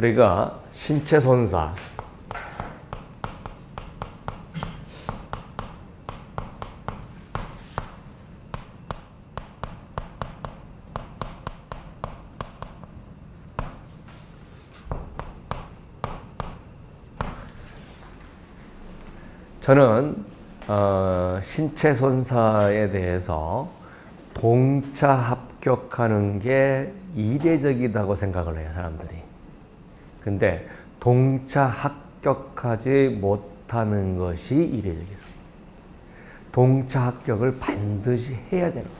우리가 신체 손사, 저는 신체 손사에 대해서 동차 합격하는 게 이례적이라고 생각을 해요, 사람들이. 근데 동차 합격하지 못하는 것이 이례적이에요. 동차 합격을 반드시 해야 되는 거예요.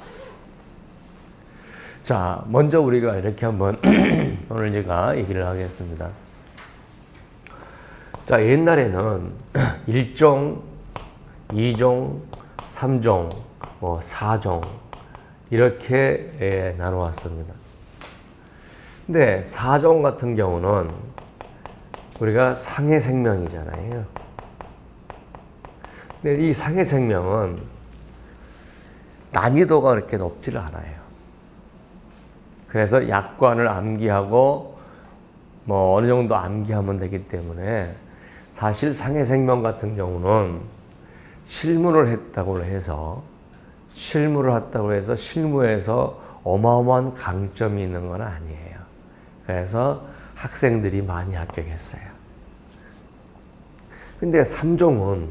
자, 먼저 우리가 이렇게 한번 오늘 제가 얘기를 하겠습니다. 자, 옛날에는 1종, 2종, 3종, 4종 이렇게 나누었습니다. 근데 4종 같은 경우는 우리가 상해생명이잖아요. 근데 이 상해생명은 난이도가 그렇게 높지를 않아요. 그래서 약관을 암기하고 어느 정도 암기하면 되기 때문에 사실 상해생명 같은 경우는 실무를 했다고 해서 실무에서 어마어마한 강점이 있는 건 아니에요. 그래서 학생들이 많이 합격했어요. 근데 3종은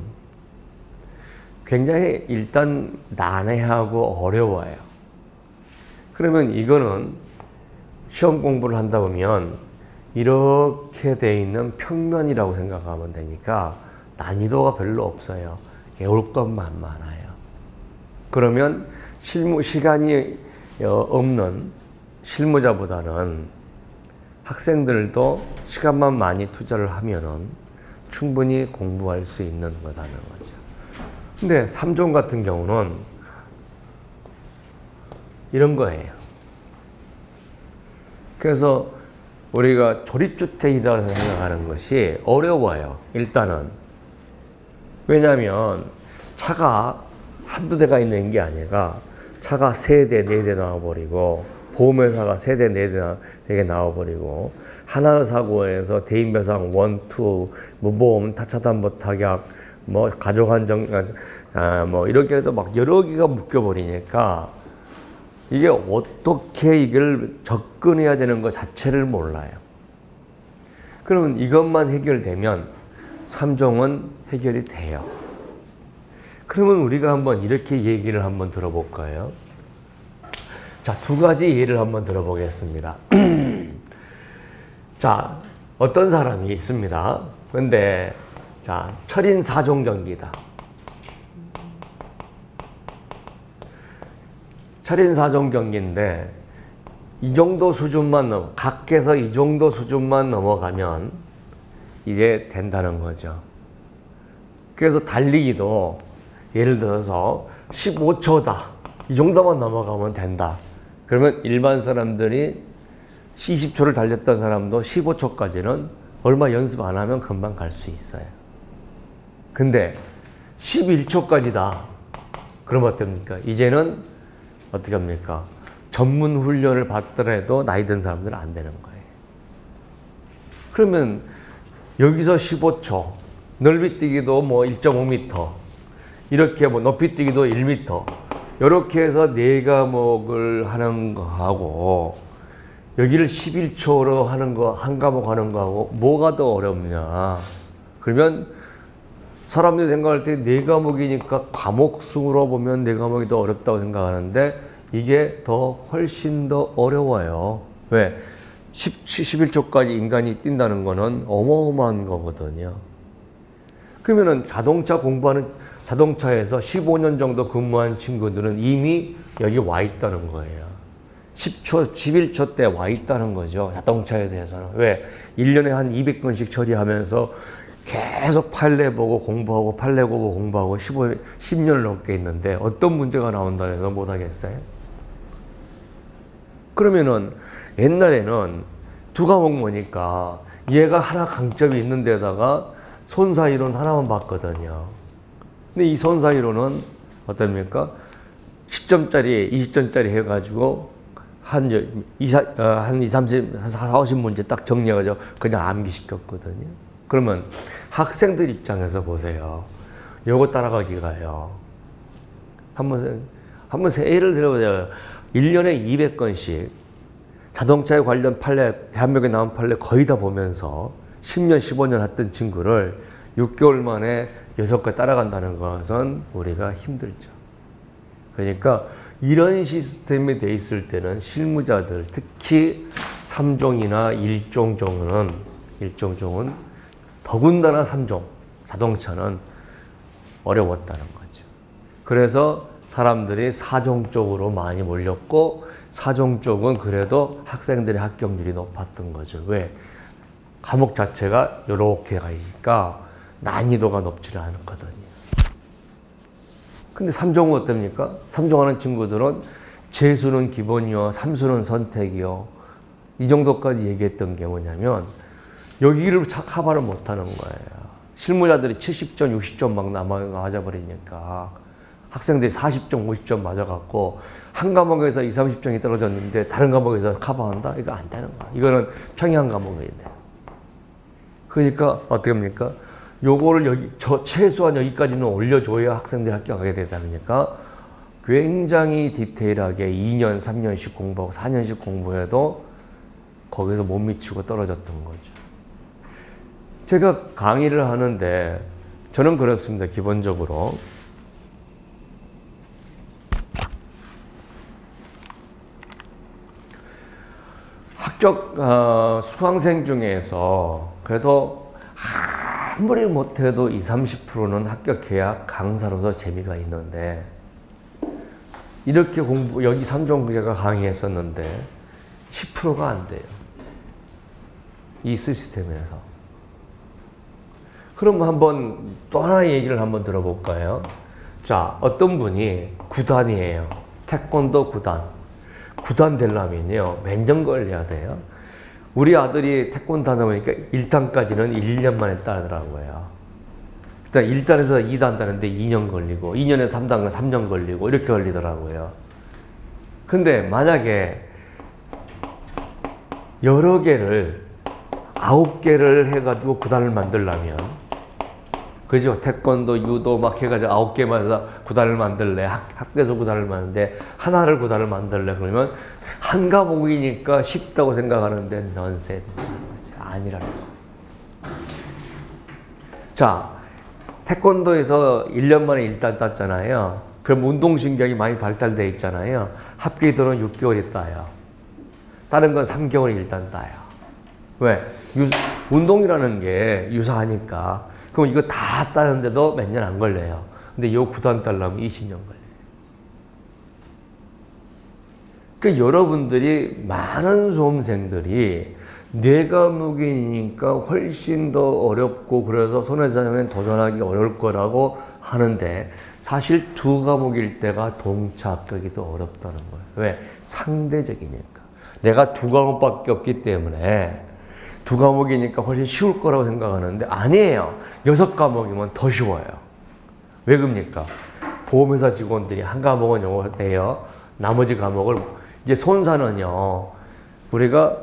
굉장히 일단 난해하고 어려워요. 그러면 이거는 시험 공부를 한다 보면 이렇게 돼 있는 평면이라고 생각하면 되니까 난이도가 별로 없어요. 외울 것만 많아요. 그러면 실무 시간이 없는 실무자보다는 학생들도 시간만 많이 투자를 하면은 충분히 공부할 수 있는 거라는 거죠. 근데 3종 같은 경우는 이런 거예요. 그래서 우리가 조립주택이라고 생각하는 것이 어려워요. 일단은. 왜냐하면 차가 한두 대가 있는 게 아니라 차가 3대, 4대 나와버리고 보험회사가 3대, 4대 나와버리고 하나의 사고에서 대인배상 1, 2, 무보험, 타차담보 타격, 가족안정, 이렇게 해서 막 여러 개가 묶여버리니까 이게 어떻게 이걸 접근해야 되는 것 자체를 몰라요. 그러면 이것만 해결되면 3종은 해결이 돼요. 그러면 우리가 한번 이렇게 얘기를 한번 들어볼까요? 자, 2가지 예를 한번 들어보겠습니다. 자, 어떤 사람이 있습니다. 근데 자, 철인 4종 경기다. 철인 4종 경기인데 이 정도 수준만 각께서 이 정도 수준만 넘어가면 이제 된다는 거죠. 그래서 달리기도 예를 들어서 15초다. 이 정도만 넘어가면 된다. 그러면 일반 사람들이 20초를 달렸던 사람도 15초까지는 얼마 연습 안 하면 금방 갈 수 있어요. 근데 11초까지다. 그러면 어떻습니까? 이제는 어떻게 합니까? 전문 훈련을 받더라도 나이 든 사람들은 안 되는 거예요. 그러면 여기서 15초, 넓이 뛰기도 1.5m, 이렇게 높이 뛰기도 1m, 이렇게 해서 4과목을 하는 거하고 여기를 11초로 하는 거, 한 과목 하는 거하고 뭐가 더 어렵냐? 그러면 사람들이 생각할 때 4과목이니까 과목 수로 보면 4과목이 더 어렵다고 생각하는데 이게 훨씬 더 어려워요. 왜? 11초까지 인간이 뛴다는 거는 어마어마한 거거든요. 그러면은 자동차에서 15년 정도 근무한 친구들은 이미 여기 와 있다는 거예요. 11초 때 와 있다는 거죠. 자동차에 대해서는. 왜? 1년에 한 200건씩 처리하면서 계속 판례 보고 공부하고 판례 보고 공부하고 10년을 넘게 있는데 어떤 문제가 나온다 해서 못 하겠어요? 그러면은 옛날에는 2과목 보니까 얘가 하나 강점이 있는 데다가 손사이론 하나만 봤거든요. 근데 이 손사이론은 어떻습니까? 10점짜리, 20점짜리 해가지고 한 2, 30, 4, 50문제 딱 정리해가지고 그냥 암기시켰거든요. 그러면 학생들 입장에서 보세요. 요거 따라가기가요. 한번 예를 들어보자요. 1년에 200건씩 자동차에 관련 판례, 대한민국에 나온 판례 거의 다 보면서 10년, 15년 했던 친구를 6개월 만에 6개 따라간다는 것은 우리가 힘들죠. 그러니까 이런 시스템이 돼 있을 때는 실무자들, 특히 3종이나 1종종은 더군다나 3종, 자동차는 어려웠다는 거죠. 그래서 사람들이 4종 쪽으로 많이 몰렸고 4종 쪽은 그래도 학생들의 합격률이 높았던 거죠. 왜? 과목 자체가 이렇게 가니까 난이도가 높지는 않거든요. 근데 3종은 어떻습니까? 3종 하는 친구들은 재수는 기본이요, 삼수는 선택이요. 이 정도까지 얘기했던 게 뭐냐면 여기를 커버를 못하는 거예요. 실무자들이 70점, 60점 막 맞아버리니까 학생들이 40점, 50점 맞아갖고 한 과목에서 20, 30점이 떨어졌는데 다른 과목에서 커버한다? 이거 안 되는 거야. 이거는 평이한 과목인데. 그러니까 어떻게 합니까? 요거를 최소한 여기까지는 올려줘야 학생들이 합격하게 되다 보니까 굉장히 디테일하게 2년, 3년씩 공부하고 4년씩 공부해도 거기서 못 미치고 떨어졌던 거죠. 제가 강의를 하는데 저는 그렇습니다. 기본적으로. 합격 수강생 중에서 그래도 아무리 못해도 20, 30%는 합격해야 강사로서 재미가 있는데 이렇게 여기 3종 제가 강의했었는데 10%가 안 돼요. 이 시스템에서. 그럼 한번 또 하나의 얘기를 한번 들어볼까요? 자, 어떤 분이 구단이에요. 태권도 구단. 구단 되려면요, 몇 년 걸려야 돼요? 우리 아들이 태권도 하다 보니까 1단까지는 1년 만에 따더라고요. 일단 1단에서 2단 따는데 2년 걸리고, 2년에서 3단은 3년 걸리고, 이렇게 걸리더라고요. 근데 만약에 여러 개를, 9개를 해가지고 구단을 만들려면, 그죠? 태권도, 유도 막 해가지고 9개만 해서 구단을 만들래. 학교에서 구단을 만드는데, 하나를 구단을 만들래. 그러면 한 과목이니까 쉽다고 생각하는데, 넌센스. 아니라는 거예요. 자, 태권도에서 1년 만에 1단 땄잖아요. 그럼 운동신경이 많이 발달되어 있잖아요. 합기도는 6개월이 따요. 다른 건 3개월에 1단 따요. 왜? 운동이라는 게 유사하니까. 그럼 이거 다 따는데도 몇 년 안 걸려요. 근데 요 9단 따려면 20년 걸려요. 그러니까 여러분들이 많은 수험생들이 네 과목이니까 훨씬 더 어렵고 그래서 손에 잡으면 도전하기 어려울 거라고 하는데 사실 두 과목일 때가 동차 합격이 더 어렵다는 거예요. 왜? 상대적이니까. 내가 두 과목밖에 없기 때문에 두 과목이니까 훨씬 쉬울 거라고 생각하는데 아니에요. 6과목이면 더 쉬워요. 왜 그럽니까? 보험회사 직원들이 한 과목은 영어 돼요. 나머지 과목을 이제 손사는요. 우리가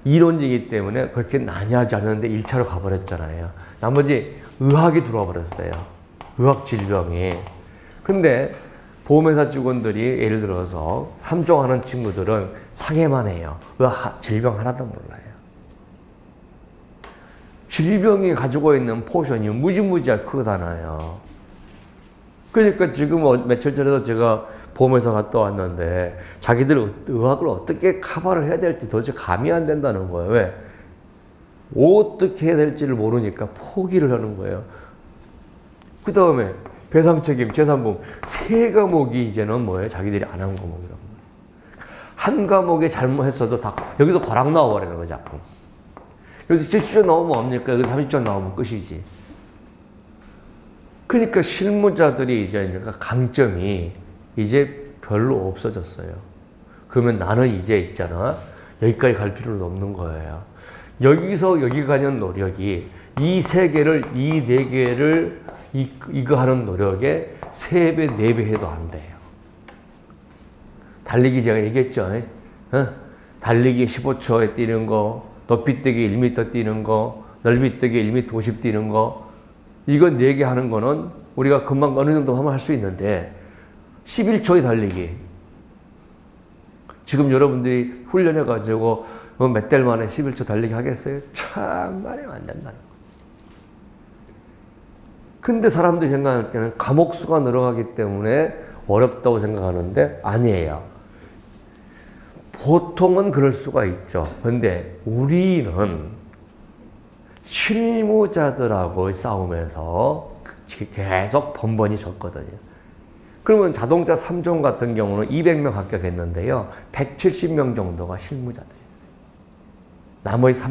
이론이기 때문에 그렇게 난해하지 않는데 1차로 가버렸잖아요. 나머지 의학이 들어와 버렸어요. 의학 질병이. 근데 보험회사 직원들이 예를 들어서 3종 하는 친구들은 상해만 해요. 의학 질병 하나도 몰라요. 질병이 가지고 있는 포션이 무지무지하게 크잖아요. 그러니까 지금 며칠 전에도 제가 보험회사 갔다 왔는데 자기들 의학을 어떻게 커버를 해야 될지 도저히 감이 안 된다는 거예요. 왜? 어떻게 해야 될지를 모르니까 포기를 하는 거예요. 그 다음에 배상책임, 재산보험 3과목이 이제는 뭐예요? 자기들이 안 한 과목이란 거예요. 한 과목에 잘못했어도 다 여기서 과락 나와버리는 거죠. 자꾸. 여기서 70점 나오면 뭡니까? 여기서 30점 나오면 끝이지. 그러니까 실무자들이 이제 강점이 이제 별로 없어졌어요. 그러면 나는 이제 있잖아. 여기까지 갈 필요는 없는 거예요. 여기서 여기 가는 노력이 이 3개를, 이 4개를 이거 하는 노력에 3배, 4배 해도 안 돼요. 달리기 제가 얘기했죠. 달리기 15초에 뛰는 거, 높이뛰기 1m 뛰는 거, 넓이뛰기 1m 50 뛰는 거, 이거 4개 하는 거는 우리가 금방 어느 정도 하면 할 수 있는데 11초의 달리기. 지금 여러분들이 훈련해가지고 몇 달 만에 11초 달리기 하겠어요? 참 말이면 안 된다는 거. 근데 사람들이 생각할 때는 과목 수가 늘어가기 때문에 어렵다고 생각하는데 아니에요. 보통은 그럴 수가 있죠. 근데 우리는 실무자들하고의 싸움에서 계속 번번이 졌거든요. 그러면 자동차 3종 같은 경우는 200명 합격했는데요. 170명 정도가 실무자들이었어요. 나머지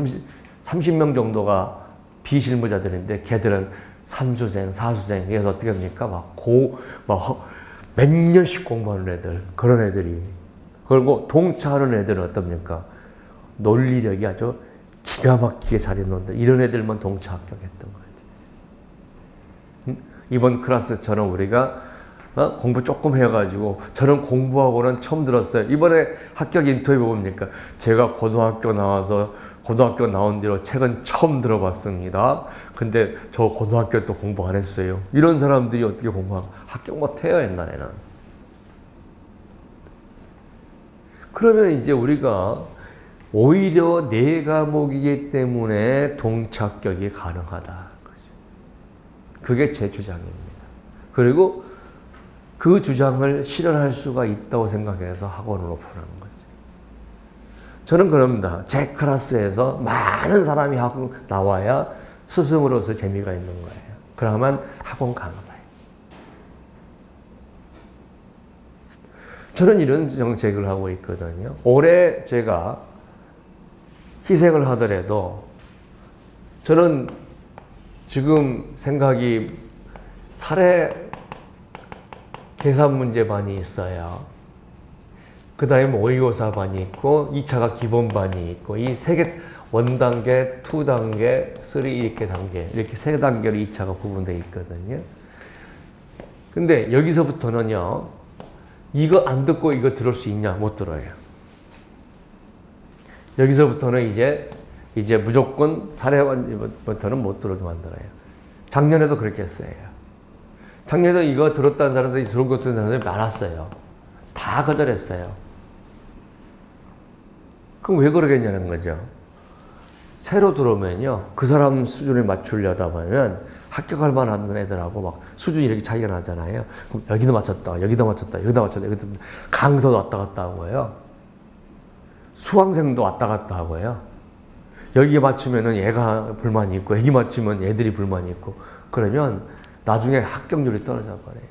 30명 정도가 비실무자들인데 걔들은 3수생, 4수생, 그래서 어떻게 합니까? 몇 년씩 공부하는 애들, 그런 애들이. 그리고 동차하는 애들은 어떻습니까? 논리력이 아주 기가 막히게 잘 있는데 이런 애들만 동차 합격했던 거죠. 이번 클래스처럼 우리가 공부 조금 해가지고 저는 공부하고는 처음 들었어요. 이번에 합격 인터뷰 봅니까? 제가 고등학교 나온 뒤로 책은 처음 들어봤습니다. 근데 저 고등학교 때 공부 안 했어요. 이런 사람들이 어떻게 공부하고 합격 못해요, 옛날에는. 그러면 이제 우리가 오히려 4과목이기 때문에 동차 합격이 가능하다. 그게 제 주장입니다. 그리고 그 주장을 실현할 수가 있다고 생각해서 학원을 오픈한 거죠. 저는 그럽니다. 제 클래스에서 많은 사람이 학원 나와야 스승으로서 재미가 있는 거예요. 그러면 학원 강사예요. 저는 이런 정책을 하고 있거든요. 올해 제가 희생을 하더라도 저는 지금 생각이 사례 계산 문제반이 있어요. 그 다음에 모의고사 반이 있고 2차가 기본반이 있고 이 3개 1단계, 2단계, 3 이렇게 단계 이렇게 3단계로 2차가 구분되어 있거든요. 근데 여기서부터는요. 이거 안 듣고 이거 들을 수 있냐? 못 들어요. 여기서부터는 이제 무조건 사례반부터는 못 들어오게 만들어요. 작년에도 그렇게 했어요. 작년에도 이거 들었다는 사람들이 들은 것 같은 사람들이 많았어요. 다 거절했어요. 그럼 왜 그러겠냐는 거죠. 새로 들어오면요. 그 사람 수준에 맞추려다 보면 합격할 만한 애들하고 막 수준이 이렇게 차이가 나잖아요. 그럼 여기도 맞췄다, 여기도 맞췄다, 여기도 맞췄다, 여기도 강서도 왔다 갔다 하고요. 수강생도 왔다 갔다 하고요. 여기에 맞추면은 얘가 불만이 있고, 여기 맞추면 애들이 불만이 있고, 그러면 나중에 합격률이 떨어져 버려요.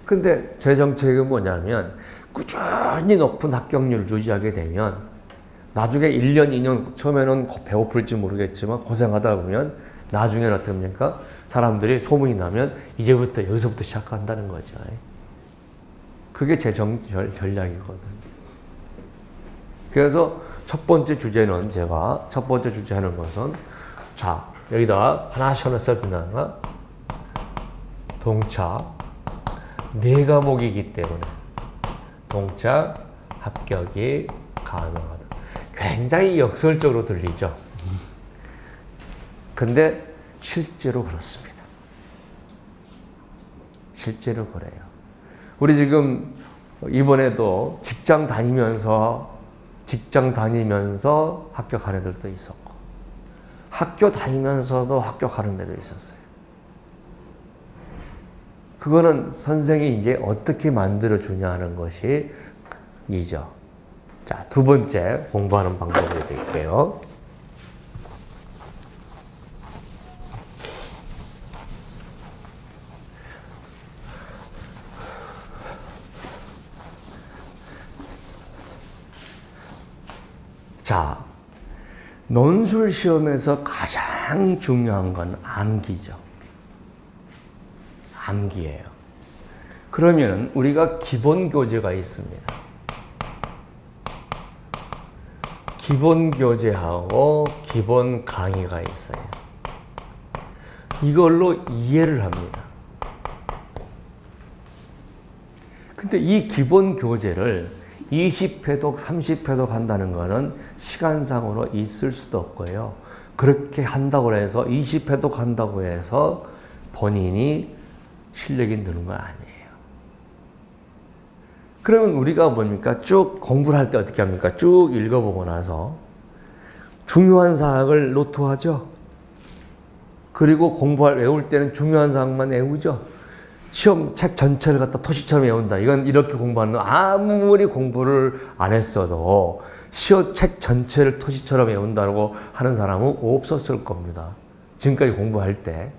근데 제 정책은 뭐냐면, 꾸준히 높은 합격률을 유지하게 되면, 나중에 1년, 2년, 처음에는 배고플지 모르겠지만, 고생하다 보면, 나중에는 어떻습니까? 사람들이 소문이 나면, 이제부터, 여기서부터 시작한다는 거죠. 그게 제 전략이거든요. 그래서 첫 번째 주제는 제가 첫 번째 주제 하는 것은 자 여기다 하나씩 써주나가 동차 4과목이기 때문에 동차 합격이 가능하다. 굉장히 역설적으로 들리죠. 근데 실제로 그렇습니다. 실제로 그래요. 우리 지금 이번에도 직장 다니면서 합격하는 애들도 있었고 학교 다니면서도 합격하는 애도 있었어요. 그거는 선생이 이제 어떻게 만들어주냐 하는 것이 이죠. 자, 2번째 공부하는 방법을 드릴게요. 자, 논술 시험에서 가장 중요한 건 암기죠. 암기예요. 그러면 우리가 기본 교재가 있습니다. 기본 교재하고 기본 강의가 있어요. 이걸로 이해를 합니다. 근데 이 기본 교재를 20회독, 30회독 한다는 거는 시간상으로 있을 수도 없고요. 그렇게 한다고 해서 20회독 한다고 해서 본인이 실력이 느는 건 아니에요. 그러면 우리가 뭡니까? 쭉 공부를 할 때 어떻게 합니까? 쭉 읽어보고 나서 중요한 사항을 노트하죠. 그리고 외울 때는 중요한 사항만 외우죠. 시험 책 전체를 갖다 토시처럼 외운다. 이건 이렇게 공부하는 건 아무리 공부를 안 했어도 시험 책 전체를 토시처럼 외운다고 하는 사람은 없었을 겁니다. 지금까지 공부할 때.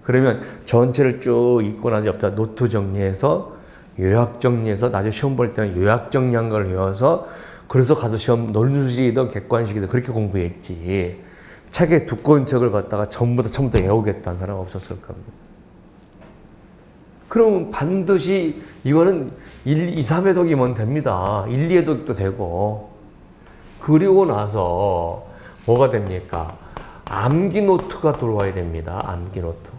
그러면 전체를 쭉 읽고 나서 옆에다 노트 정리해서 요약 정리해서 나중에 시험 볼 때는 요약 정리한 걸 외워서 그래서 가서 시험 논술식이든 객관식이든 그렇게 공부했지. 책에 두꺼운 책을 갖다가 전부 다 처음부터 외우겠다는 사람은 없었을 겁니다. 그럼 반드시 이거는 1, 2, 3회독이면 됩니다. 1, 2회독도 되고. 그리고 나서 뭐가 됩니까? 암기 노트가 들어와야 됩니다. 암기 노트가.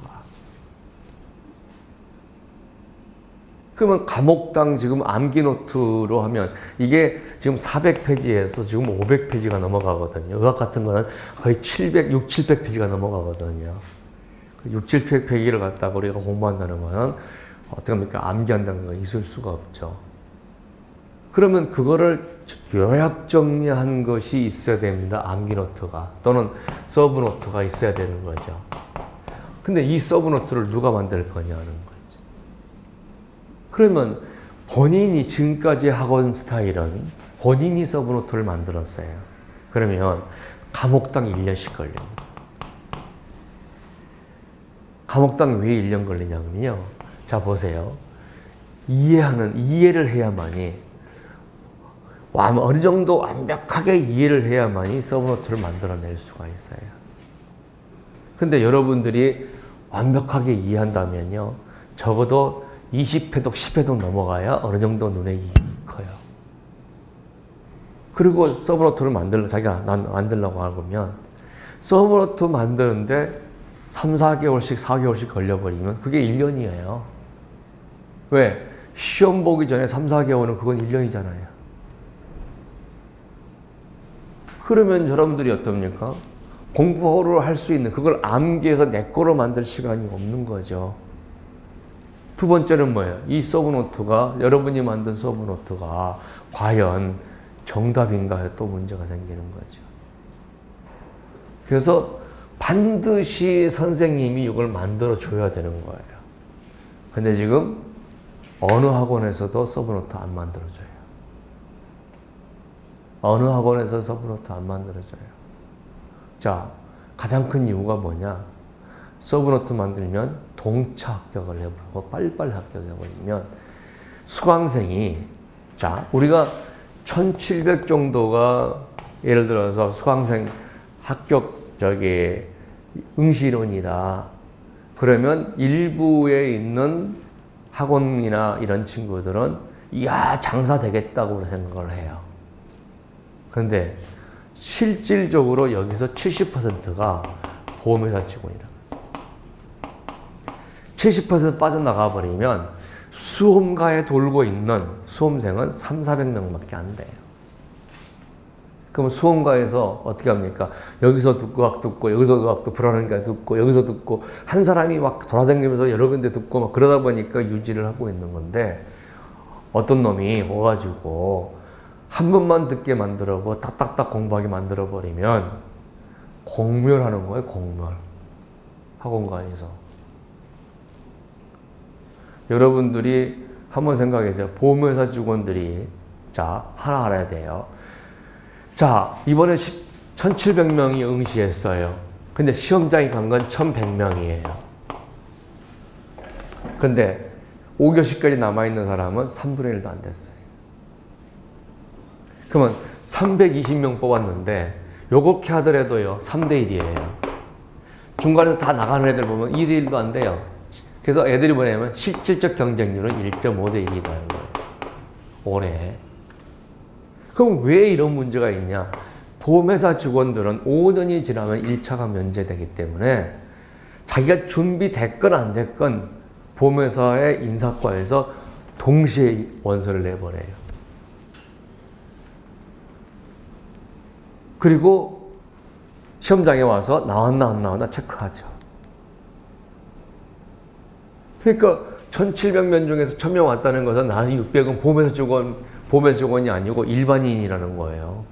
그러면 과목당 지금 암기 노트로 하면 이게 지금 400페이지에서 지금 500페이지가 넘어가거든요. 의학 같은 거는 거의 600, 700페이지가 넘어가거든요. 6, 700페이지를 갖다가 우리가 공부한다는 거는 어떻게 합니까? 암기한다는 건 있을 수가 없죠. 그러면 그거를 요약 정리한 것이 있어야 됩니다. 암기 노트가. 또는 서브 노트가 있어야 되는 거죠. 근데 이 서브 노트를 누가 만들 거냐는 거죠. 그러면 본인이 지금까지 학원 스타일은 본인이 서브 노트를 만들었어요. 그러면 과목당 1년씩 걸립니다. 과목당 왜 1년 걸리냐면요. 자, 보세요. 이해를 해야만이, 어느 정도 완벽하게 이해를 해야만이 서브노트를 만들어낼 수가 있어요. 근데 여러분들이 완벽하게 이해한다면요. 적어도 20회독, 10회독 넘어가야 어느 정도 눈에 익혀요. 그리고 서브노트를 자기가 만들려고 하면 서브노트 만드는데 3, 4개월씩, 4개월씩 걸려버리면 그게 1년이에요. 왜? 시험 보기 전에 3, 4개월은 그건 1년이잖아요. 그러면 여러분들이 어떻습니까? 공부를 할 수 있는, 그걸 암기해서 내 거로 만들 시간이 없는 거죠. 두 번째는 뭐예요? 이 서브노트가, 여러분이 만든 서브노트가 과연 정답인가요? 또 문제가 생기는 거죠. 그래서 반드시 선생님이 이걸 만들어 줘야 되는 거예요. 근데 지금 어느 학원에서도 서브노트 안 만들어줘요. 어느 학원에서 서브노트 안 만들어줘요. 자, 가장 큰 이유가 뭐냐? 서브노트 만들면 동차 합격을 해버리고 빨리빨리 합격해버리면 수강생이, 자, 우리가 1700 정도가 예를 들어서 수강생 합격 응시론이다. 그러면 일부에 있는 학원이나 이런 친구들은 이야, 장사 되겠다고 생각을 해요. 그런데 실질적으로 여기서 70%가 보험회사 직원이라. 70% 빠져나가 버리면 수험가에 돌고 있는 수험생은 3, 400명밖에 안 돼요. 그럼 수험가에서 어떻게 합니까? 여기서 듣고 여기서 듣고 불안하니까 듣고 여기서 듣고 한 사람이 막 돌아다니면서 여러 군데 듣고 막 그러다 보니까 유지를 하고 있는 건데, 어떤 놈이 와가지고 한 번만 듣게 만들어고 딱딱딱 공부하게 만들어버리면 공멸하는 거예요. 공멸. 학원가에서. 여러분들이 한번 생각해보세요. 보험회사 직원들이, 자, 하나 알아야 돼요. 자, 이번에 1700명이 응시했어요. 근데 시험장에 간 건 1100명이에요. 근데 5교시까지 남아있는 사람은 3분의 1도 안 됐어요. 그러면 320명 뽑았는데 요렇게 하더라도요 3대1이에요. 중간에서 다 나가는 애들 보면 2대1도 안 돼요. 그래서 애들이 뭐냐면 실질적 경쟁률은 1.5대1이라는 거예요. 올해. 그럼 왜 이런 문제가 있냐? 보험회사 직원들은 5년이 지나면 1차가 면제되기 때문에 자기가 준비됐건 안 됐건 보험회사의 인사과에서 동시에 원서를 내보내요. 그리고 시험장에 와서 나왔나 안 나왔나 체크하죠. 그러니까 1,700명 중에서 1,000명 왔다는 것은 나는 600은 보험회사 직원이 아니고 일반인이라는 거예요.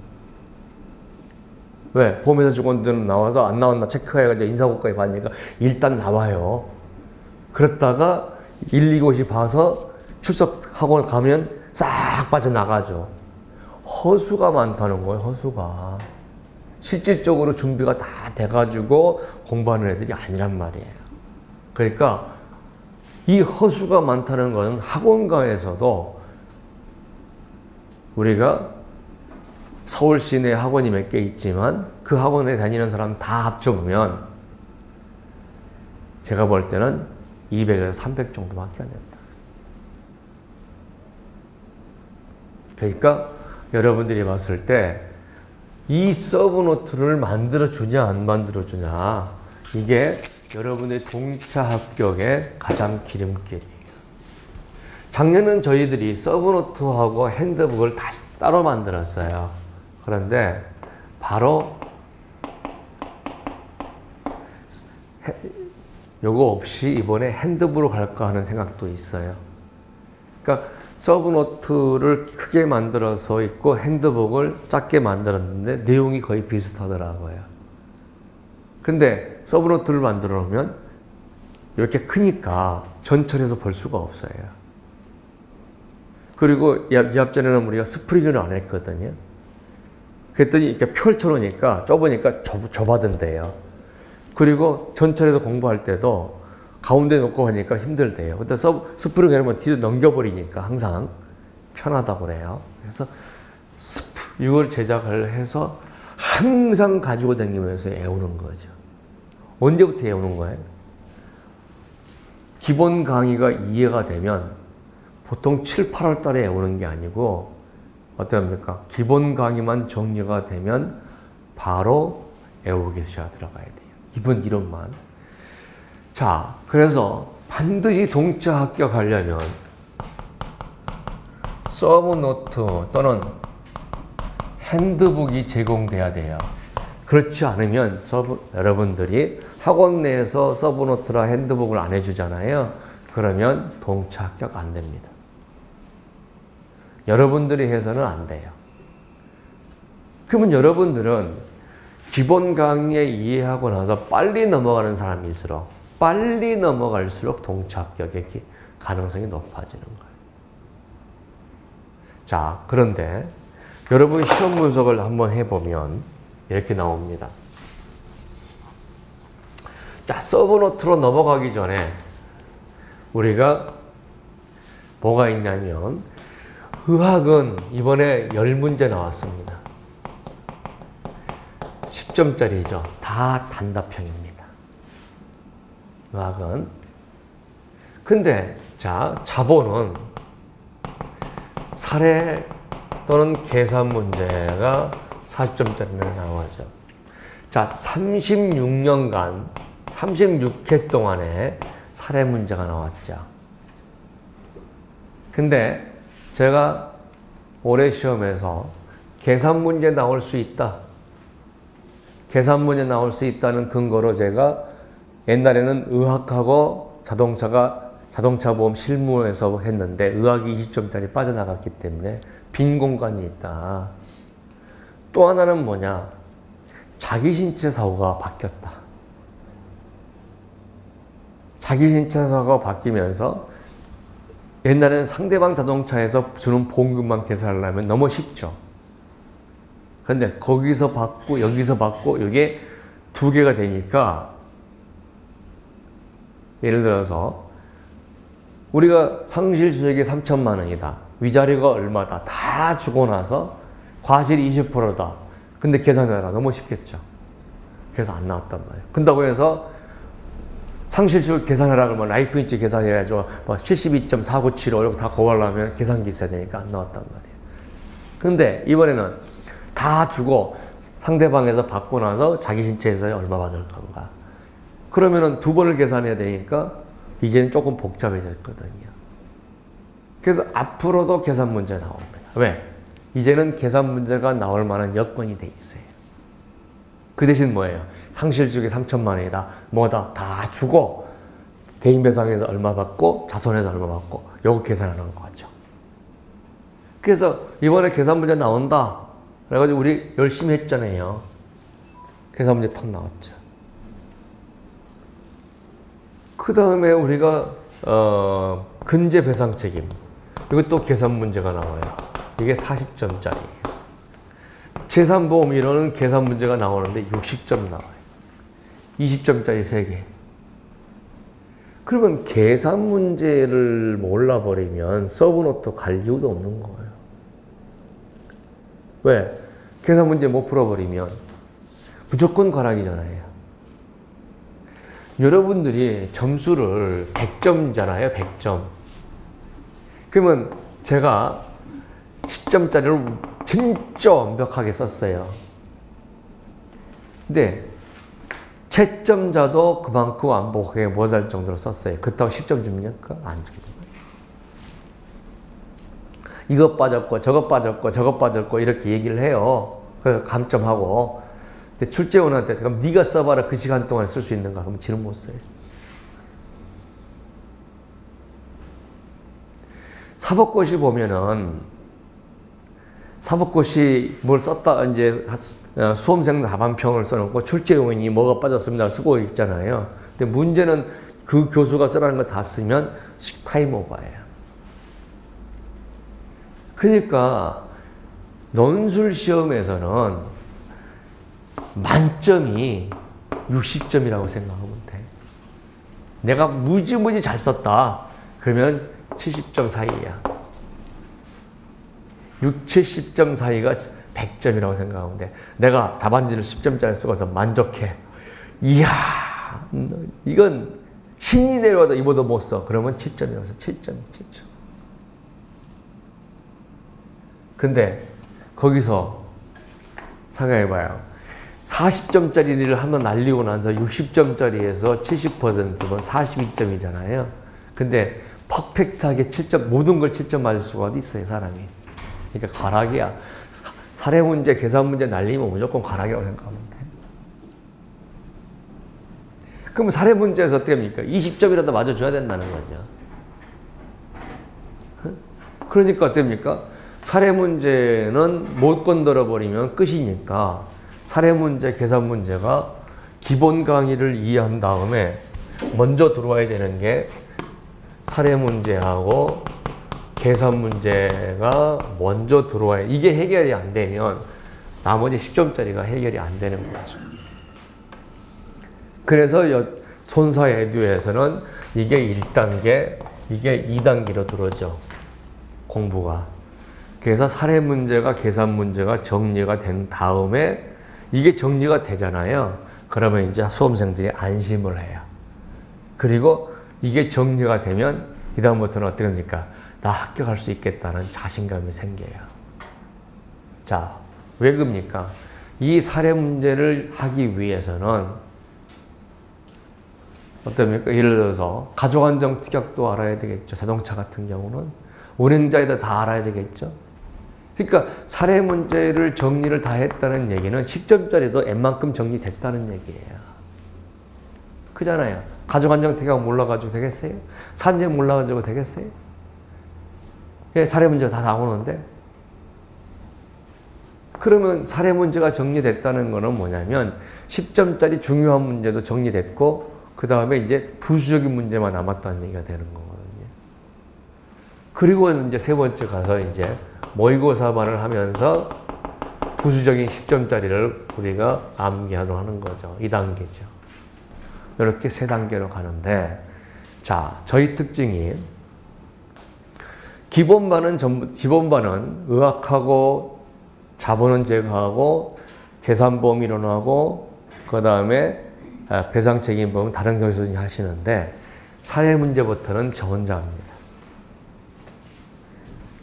왜? 보험회사 직원들은 나와서 안 나왔나 체크해가지고 인사고과에 받으니까 일단 나와요. 그랬다가 1, 2고시 봐서 출석학원 가면 싹 빠져나가죠. 허수가 많다는 거예요, 허수가. 실질적으로 준비가 다 돼가지고 공부하는 애들이 아니란 말이에요. 그러니까 이 허수가 많다는 것은 학원가에서도 우리가 서울 시내 학원이 몇 개 있지만 그 학원에 다니는 사람 다 합쳐보면 제가 볼 때는 200에서 300 정도밖에 안 된다. 그러니까 여러분들이 봤을 때 이 서브노트를 만들어주냐 안 만들어주냐 이게 여러분의 동차 합격의 가장 기름길이에요. 작년은 저희들이 서브노트하고 핸드북을 다시 따로 만들었어요. 그런데 바로 요거 없이 이번에 핸드북으로 갈까 하는 생각도 있어요. 그러니까 서브노트를 크게 만들어서 있고 핸드북을 작게 만들었는데 내용이 거의 비슷하더라고요. 근데 서브노트를 만들어 놓으면 이렇게 크니까 전철에서 볼 수가 없어요. 그리고 이 앞전에는 우리가 스프링을 안 했거든요. 그랬더니 이렇게 펼쳐 놓으니까 좁으니까 좁아든대요. 그리고 전철에서 공부할 때도 가운데 놓고 하니까 힘들대요. 근데 스프링 해놓으면 뒤로 넘겨버리니까 항상 편하다고 그래요. 그래서 이걸 제작을 해서 항상 가지고 다니면서 외우는 거죠. 언제부터 외우는 거예요? 기본 강의가 이해가 되면 보통 7, 8월 달에 외우는 게 아니고 어떻습니까? 기본 강의만 정리가 되면 바로 외우기 시작 들어가야 돼요. 이번 이론만. 자, 그래서 반드시 동차 합격하려면 서브노트 또는 핸드북이 제공돼야 돼요. 그렇지 않으면 여러분들이 학원 내에서 서브노트라 핸드북을 안 해주잖아요. 그러면 동차 합격 안 됩니다. 여러분들이 해서는 안 돼요. 그러면 여러분들은 기본 강의에 이해하고 나서 빨리 넘어가는 사람일수록 빨리 넘어갈수록 동차 합격의 가능성이 높아지는 거예요. 자, 그런데 여러분 시험 분석을 한번 해보면 이렇게 나옵니다. 자, 서브노트로 넘어가기 전에 우리가 뭐가 있냐면 의학은 이번에 10문제 나왔습니다. 10점짜리죠. 다 단답형입니다. 의학은. 근데 자, 자본은 사례 또는 계산 문제가 40점짜리는 나오죠. 자, 36년간 36회 동안에 사례 문제가 나왔죠. 근데 제가 올해 시험에서 계산 문제 나올 수 있다. 계산 문제 나올 수 있다는 근거로 제가 옛날에는 의학하고 자동차 보험 실무에서 했는데 의학이 20점짜리 빠져나갔기 때문에 빈 공간이 있다. 또 하나는 뭐냐? 자기신체 사고가 바뀌었다. 자기신체 사고가 바뀌면서 옛날에는 상대방 자동차에서 주는 보험금만 계산하려면 너무 쉽죠. 근데 거기서 받고 여기서 받고 이게 두 개가 되니까 예를 들어서 우리가 상실수익이 3천만 원이다. 위자료가 얼마다. 다 주고 나서 과실이 20%다. 근데 계산해라. 너무 쉽겠죠. 그래서 안 나왔단 말이에요. 근다고 해서 상실수익 계산해라 그러면 라이프인치 계산해야죠. 뭐 72.4975 이렇게 다 고하려면 계산기 있어야 되니까 안 나왔단 말이에요. 근데 이번에는 다 주고 상대방에서 받고 나서 자기 신체에서 얼마 받을 건가. 그러면은 두 번을 계산해야 되니까 이제는 조금 복잡해졌거든요. 그래서 앞으로도 계산 문제 나옵니다. 왜? 이제는 계산 문제가 나올 만한 여건이 돼 있어요. 그 대신 뭐예요? 상실수익이 3천만 원이다. 뭐다? 다 주고 대인배상에서 얼마 받고 자손에서 얼마 받고 요거 계산하는 거죠. 그래서 이번에 계산 문제 나온다. 그래가지고 우리 열심히 했잖아요. 계산 문제 턱 나왔죠. 그 다음에 우리가 근제 배상 책임. 이것도 계산 문제가 나와요. 이게 40점짜리예요. 재산보험 이론은 계산 문제가 나오는데 60점 나와요. 20점짜리 3개. 그러면 계산 문제를 몰라버리면 서브노트 갈 이유도 없는 거예요. 왜? 계산 문제 못 풀어버리면 무조건 과락이잖아요. 여러분들이 점수를 100점이잖아요. 100점. 그러면 제가 10점짜리를 진짜 완벽하게 썼어요. 근데 채점자도 그만큼 완벽하게 못할 정도로 썼어요. 그렇다고 10점 줍니까? 안 줍니다. 이것 빠졌고 저것 빠졌고 저것 빠졌고 이렇게 얘기를 해요. 그래서 감점하고. 근데 출제원한테 그럼 네가 써봐라. 그 시간 동안 쓸 수 있는가? 그럼 지는 못 써요. 사법고시 보면은 사법고시 뭘 썼다 이제 수험생 답안평을 써놓고 출제요원이 뭐가 빠졌습니다 쓰고 있잖아요. 근데 문제는 그 교수가 쓰라는 거 다 쓰면 타임 오버예요. 그러니까 논술 시험에서는 만점이 60점이라고 생각하면 돼. 내가 무지무지 잘 썼다. 그러면 70점 사이야. 6, 70점 사이가 100점이라고 생각하면 돼. 내가 답안지를 10점짜리 쓰고서 만족해. 이야, 이건 신이 내려와도 이보다 못 써. 그러면 7점이라서 7점이 7점. 근데 거기서 생각해봐요. 40점짜리를 한번 날리고 나서 60점짜리에서 70%면 42점이잖아요. 근데 퍼펙트하게 7점, 모든 걸 7점 맞을 수가 어디 있어요, 사람이. 그러니까 과락이야. 사례 문제, 계산 문제 날리면 무조건 과락이라고 생각하면 돼. 그럼 사례 문제에서 어떻게 합니까? 20점이라도 맞아줘야 된다는 거죠. 그러니까 어떻습니까? 사례 문제는 못 건드려 버리면 끝이니까 사례 문제, 계산 문제가 기본 강의를 이해한 다음에 먼저 들어와야 되는 게 사례 문제하고 계산 문제가 먼저 들어와야, 이게 해결이 안 되면 나머지 10점짜리가 해결이 안 되는 거죠. 그래서 손사 에듀에서는 이게 1단계, 이게 2단계로 들어오죠. 공부가. 그래서 사례 문제가 계산 문제가 정리가 된 다음에 이게 정리가 되잖아요. 그러면 이제 수험생들이 안심을 해요. 그리고 이게 정리가 되면 이 다음부터는 어떻게 됩니까? 나 합격할 수 있겠다는 자신감이 생겨요. 자, 왜 그럽니까? 이 사례 문제를 하기 위해서는 어떻습니까? 예를 들어서 가족안정 특약도 알아야 되겠죠. 자동차 같은 경우는 운행자에다 다 알아야 되겠죠. 그러니까 사례 문제를 정리를 다 했다는 얘기는 10점짜리도 웬만큼 정리됐다는 얘기예요. 그잖아요. 가족안정 특약 몰라가지고 되겠어요? 산재 몰라가지고 되겠어요? 예, 사례 문제가 다 나오는데. 그러면 사례 문제가 정리됐다는 거는 뭐냐면 10점짜리 중요한 문제도 정리됐고 그 다음에 이제 부수적인 문제만 남았다는 얘기가 되는 거거든요. 그리고 이제 세 번째 가서 이제 모의고사반을 하면서 부수적인 10점짜리를 우리가 암기하도록 하는 거죠. 2단계죠. 이렇게 3단계로 가는데, 자, 저희 특징이 기본반은 의학하고 자본은 제거하고 재산보험 이론하고 그 다음에 배상책임보험 다른 교수님이 하시는데 사회 문제부터는 저 혼자 합니다.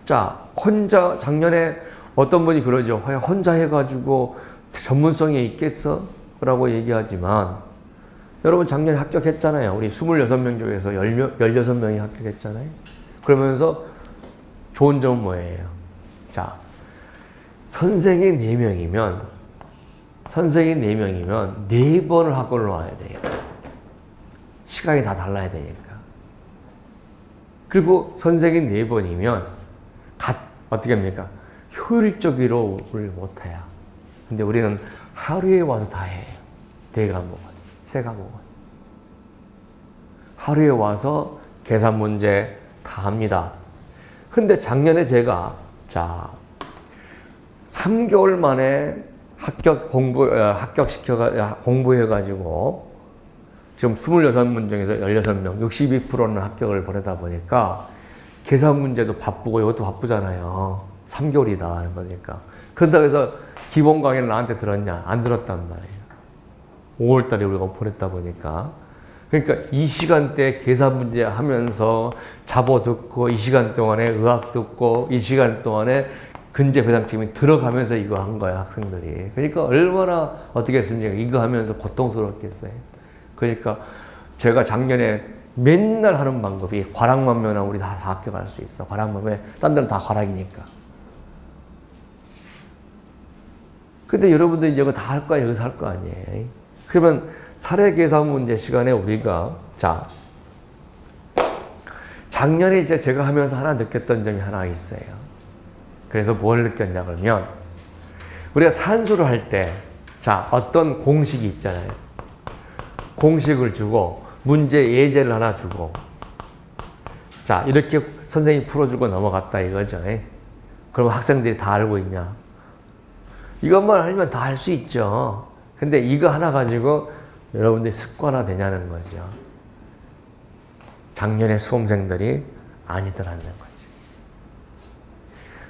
자, 혼자 작년에 어떤 분이 그러죠. 혼자 해가지고 전문성이 있겠어? 라고 얘기하지만 여러분 작년에 합격했잖아요. 우리 26명 중에서 16명이 합격했잖아요. 그러면서 좋은 점은 뭐예요? 자, 선생이 4명이면 선생이 4명이면 4번을 학교를 와야 돼요. 시간이 다 달라야 되니까. 그리고 선생이 4번이면 어떻게 합니까? 효율적으로를 못해요. 근데 우리는 하루에 와서 다 해요. 4과목은, 3과목은. 하루에 와서 계산 문제 다 합니다. 근데 작년에 제가 3개월 만에 공부해가지고 지금 26문 중에서 16명, 62%는 합격을 보내다 보니까 계산 문제도 바쁘고 이것도 바쁘잖아요. 3개월이다. 그러니까. 그런다고 해서 기본 강의를 나한테 들었냐? 안 들었단 말이에요. 5월 달에 우리가 보냈다 보니까. 그러니까 이 시간대 계산 문제 하면서 잡어 듣고 이 시간 동안에 의학 듣고 이 시간 동안에 근제 배당책임이 들어가면서 이거 한 거야, 학생들이. 그러니까 얼마나 어떻게 했습니까? 이거 하면서 고통스럽겠어요. 그러니까 제가 작년에 맨날 하는 방법이 과락만 면하면 우리 다 합격할 수 있어. 과락만 왜? 딴 데는 다 과락이니까. 근데 여러분들 이제 이거 다 할 거야, 여기서 할 거 아니에요. 그러면 사례 계산 문제 시간에 우리가 작년에 이제 제가 하면서 하나 느꼈던 점이 하나 있어요. 그래서 뭘 느꼈냐 그러면 우리가 산수를 할 때 어떤 공식이 있잖아요. 공식을 주고 문제 예제를 하나 주고 이렇게 선생님이 풀어주고 넘어갔다 이거죠. 그럼 학생들이 다 알고 있냐? 이것만 알면 다 할 수 있죠. 근데 이거 하나 가지고 여러분들이 습관화 되냐는 거죠. 작년에 수험생들이 아니더라는 거죠.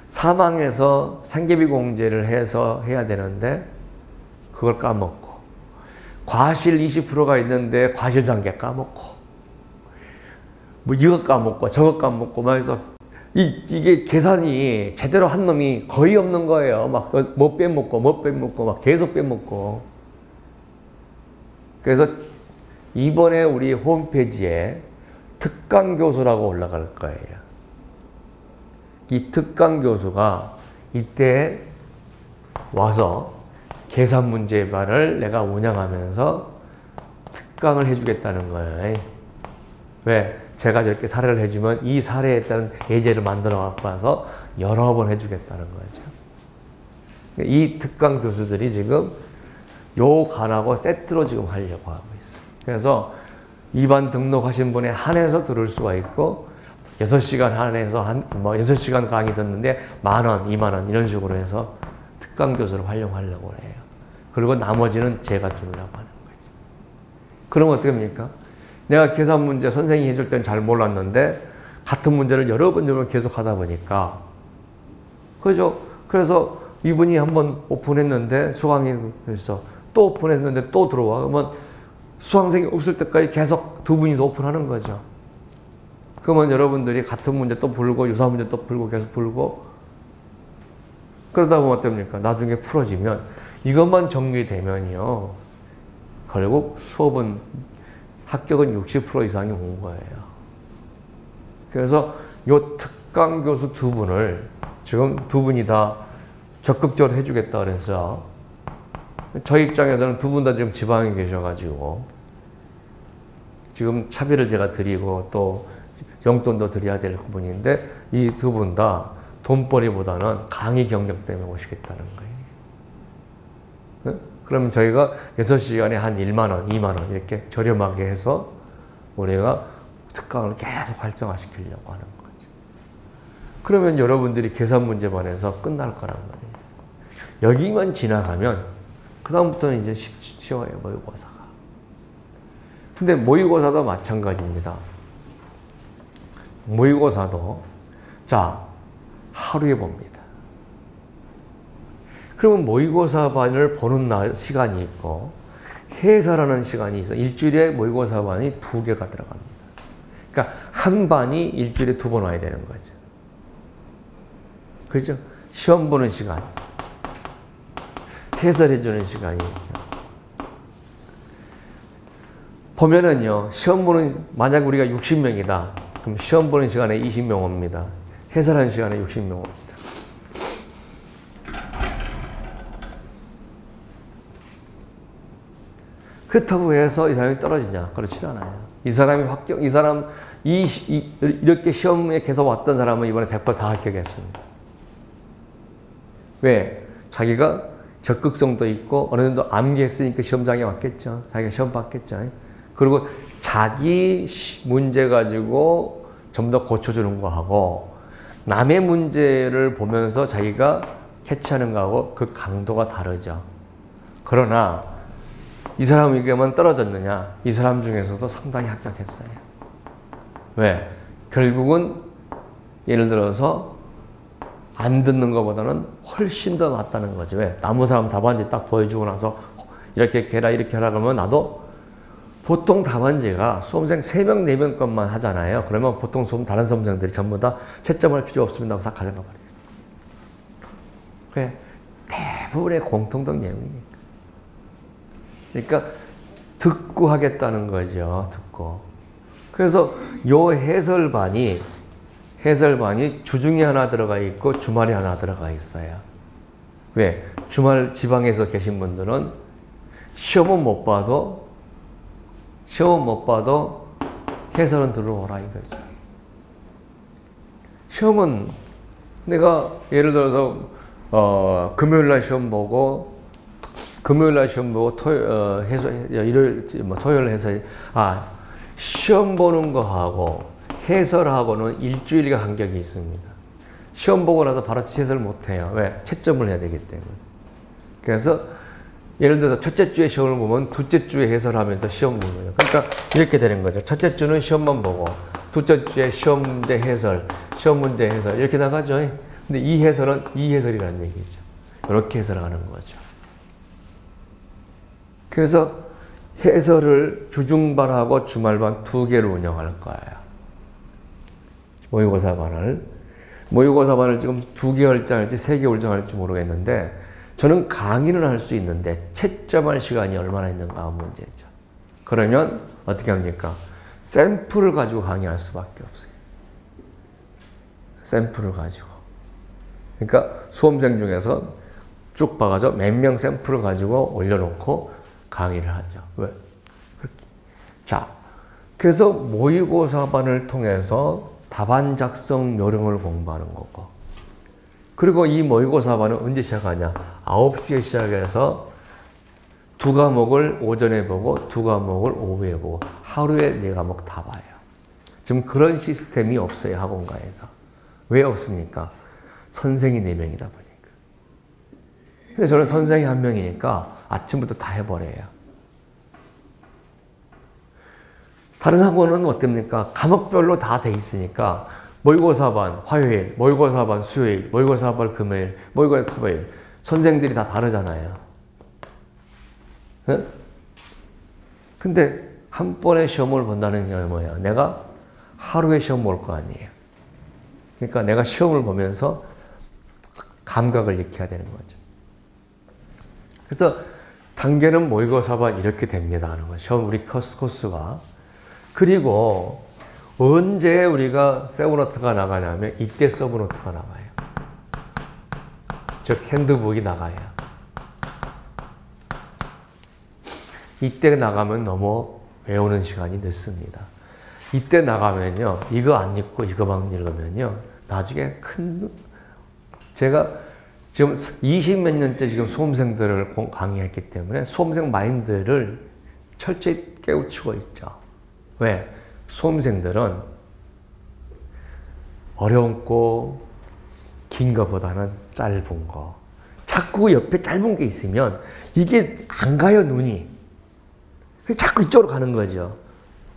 사망에서 생계비 공제를 해서 해야 되는데 그걸 까먹고 과실 20%가 있는데 과실상계 까먹고 뭐 이거 까먹고 저거 까먹고 막 해서 이게 계산이 제대로 한 놈이 거의 없는 거예요. 막 뭐 빼먹고 막 계속 빼먹고. 그래서 이번에 우리 홈페이지에 특강 교수라고 올라갈 거예요. 이 특강 교수가 이때 와서 계산 문제반을 내가 운영하면서 특강을 해주겠다는 거예요. 왜? 제가 저렇게 사례를 해주면 이 사례에 따른 예제를 만들어 갖고 와서 여러 번 해주겠다는 거죠. 이 특강 교수들이 지금 요 간하고 세트로 지금 하려고 하고 있어요. 그래서 이반 등록하신 분에 한해서 들을 수가 있고 6시간 한해서 6시간 강의 듣는데 10,000원, 20,000원 이런 식으로 해서 특강 교수를 활용하려고 해요. 그리고 나머지는 제가 주려고 하는 거죠. 그러면 어떻게 합니까? 내가 계산 문제 선생님이 해줄 때는 잘 몰랐는데 같은 문제를 여러 번 계속 하다 보니까 그죠? 그래서 이분이 한번 오픈했는데 수강인에서 또 오픈했는데 또 들어와. 그러면 수강생이 없을 때까지 계속 두 분이서 오픈하는 거죠. 그러면 여러분들이 같은 문제 또 풀고 유사 문제 또 풀고 계속 풀고 그러다 보면 어떻습니까? 나중에 풀어지면 이것만 정리되면요. 결국 수업은 합격은 60% 이상이 온 거예요. 그래서 요 특강 교수 두 분을 지금 두 분이 다 적극적으로 해주겠다 그래서 저 입장에서는 두 분 다 지금 지방에 계셔가지고 지금 차비를 제가 드리고 또 용돈도 드려야 될 부분인데 이 두 분 다 돈벌이보다는 강의 경력 때문에 오시겠다는 거예요. 그러면 저희가 6시간에 한 1만 원, 2만 원 이렇게 저렴하게 해서 우리가 특강을 계속 활성화시키려고 하는 거죠. 그러면 여러분들이 계산 문제반에서 끝날 거란 말이에요. 여기만 지나가면 그 다음부터는 이제 쉬워요, 모의고사가. 근데 모의고사도 마찬가지입니다. 모의고사도 하루에 봅니다. 그러면 모의고사반을 보는 시간이 있고 해설하는 시간이 있어. 일주일에 모의고사반이 2개가 들어갑니다. 그러니까 한 반이 일주일에 2번 와야 되는 거죠. 그죠? 시험 보는 시간, 해설해주는 시간이 있죠. 보면은요, 시험 보는, 만약 우리가 60명이다. 그럼 시험 보는 시간에 20명 옵니다. 해설하는 시간에 60명 옵니다. 그렇다고 해서 이 사람이 떨어지냐? 그렇지 않아요. 이 사람이 이렇게 시험에 계속 왔던 사람은 이번에 100% 다 합격했습니다. 왜? 자기가 적극성도 있고 어느 정도 암기했으니까 시험장에 왔겠죠. 자기가 시험 봤겠죠. 그리고 자기 문제 가지고 좀 더 고쳐주는 거하고 남의 문제를 보면서 자기가 캐치하는 거하고 그 강도가 다르죠. 그러나 이 사람에게만 떨어졌느냐? 이 사람 중에서도 상당히 합격했어요. 왜? 결국은 예를 들어서 안 듣는 것보다는 훨씬 더 낫다는 거죠. 왜? 남은 사람 답안지 딱 보여주고 나서 이렇게 해라 이렇게 하라 그러면 나도 보통 답안지가 수험생 3명, 4명 것만 하잖아요. 그러면 보통 다른 수험생들이 전부 다 채점할 필요 없습니다 하고 싹 가져가 버려요. 그래. 대부분의 공통된 내용이니까. 그러니까 듣고 하겠다는 거죠. 듣고. 그래서 요 해설반이 주중에 하나 들어가 있고 주말에 하나 들어가 있어요. 왜? 주말 지방에서 계신 분들은 시험은 못 봐도 해설은 들어오라 이거죠. 시험은 내가 예를 들어서 금요일날 시험 보고 토요일 해설 시험 보는 거하고 해설하고는 일주일간 간격이 있습니다. 시험 보고 나서 바로 해설 못 해요. 왜? 채점을 해야 되기 때문에. 그래서 예를 들어서 첫째 주에 시험을 보면 둘째 주에 해설하면서 시험 보는 거예요. 그러니까 이렇게 되는 거죠. 첫째 주는 시험만 보고 둘째 주에 시험 문제 해설, 시험 문제 해설 이렇게 나가죠. 근데 이 해설은 이 해설이라는 얘기죠. 이렇게 해설하는 거죠. 그래서 해설을 주중반하고 주말반 2개를 운영할 거예요. 모의고사반을 지금 2개 할지 3개 운영할지 모르겠는데 저는 강의는 할 수 있는데 채점할 시간이 얼마나 있는가 문제죠. 그러면 어떻게 합니까? 샘플을 가지고 강의할 수밖에 없어요. 샘플을 가지고. 그러니까 수험생 중에서 쭉 봐가지고 몇 명 샘플을 가지고 올려놓고 강의를 하죠. 왜? 그렇게. 자, 그래서 모의고사반을 통해서 답안 작성 요령을 공부하는 거고. 그리고 이 모의고사반은 언제 시작하냐? 9시에 시작해서 2과목을 오전에 보고 2과목을 오후에 보고 하루에 4과목 다 봐요. 지금 그런 시스템이 없어요. 학원가에서. 왜 없습니까? 선생이 4명이다 보니까. 근데 저는 선생이 1명이니까 아침부터 다 해버려요. 다른 학원은 어떻습니까? 과목별로 다 돼 있으니까 모의고사반 화요일, 모의고사반 수요일, 모의고사반 금요일, 모의고사 토요일 선생들이 다 다르잖아요. 네? 근데 한 번에 시험을 본다는 게 뭐예요? 내가 하루에 시험 볼 거 아니에요. 그러니까 내가 시험을 보면서 감각을 익혀야 되는 거죠. 그래서 단계는 모의고사반 이렇게 됩니다 하는 거죠. 우리 코스가. 그리고 언제 우리가 세브노트가 나가냐면 이때 서브노트가 나가요. 즉 핸드북이 나가요. 이때 나가면 너무 외우는 시간이 늦습니다. 이때 나가면요. 이거 안 읽고 이거만 읽으면요. 나중에 제가 지금 20몇 년째 지금 수험생들을 강의했기 때문에 수험생 마인드를 철저히 깨우치고 있죠. 왜? 수험생들은 어렵고 긴 것보다는 짧은 거. 자꾸 옆에 짧은 게 있으면 이게 안 가요, 눈이. 자꾸 이쪽으로 가는 거죠.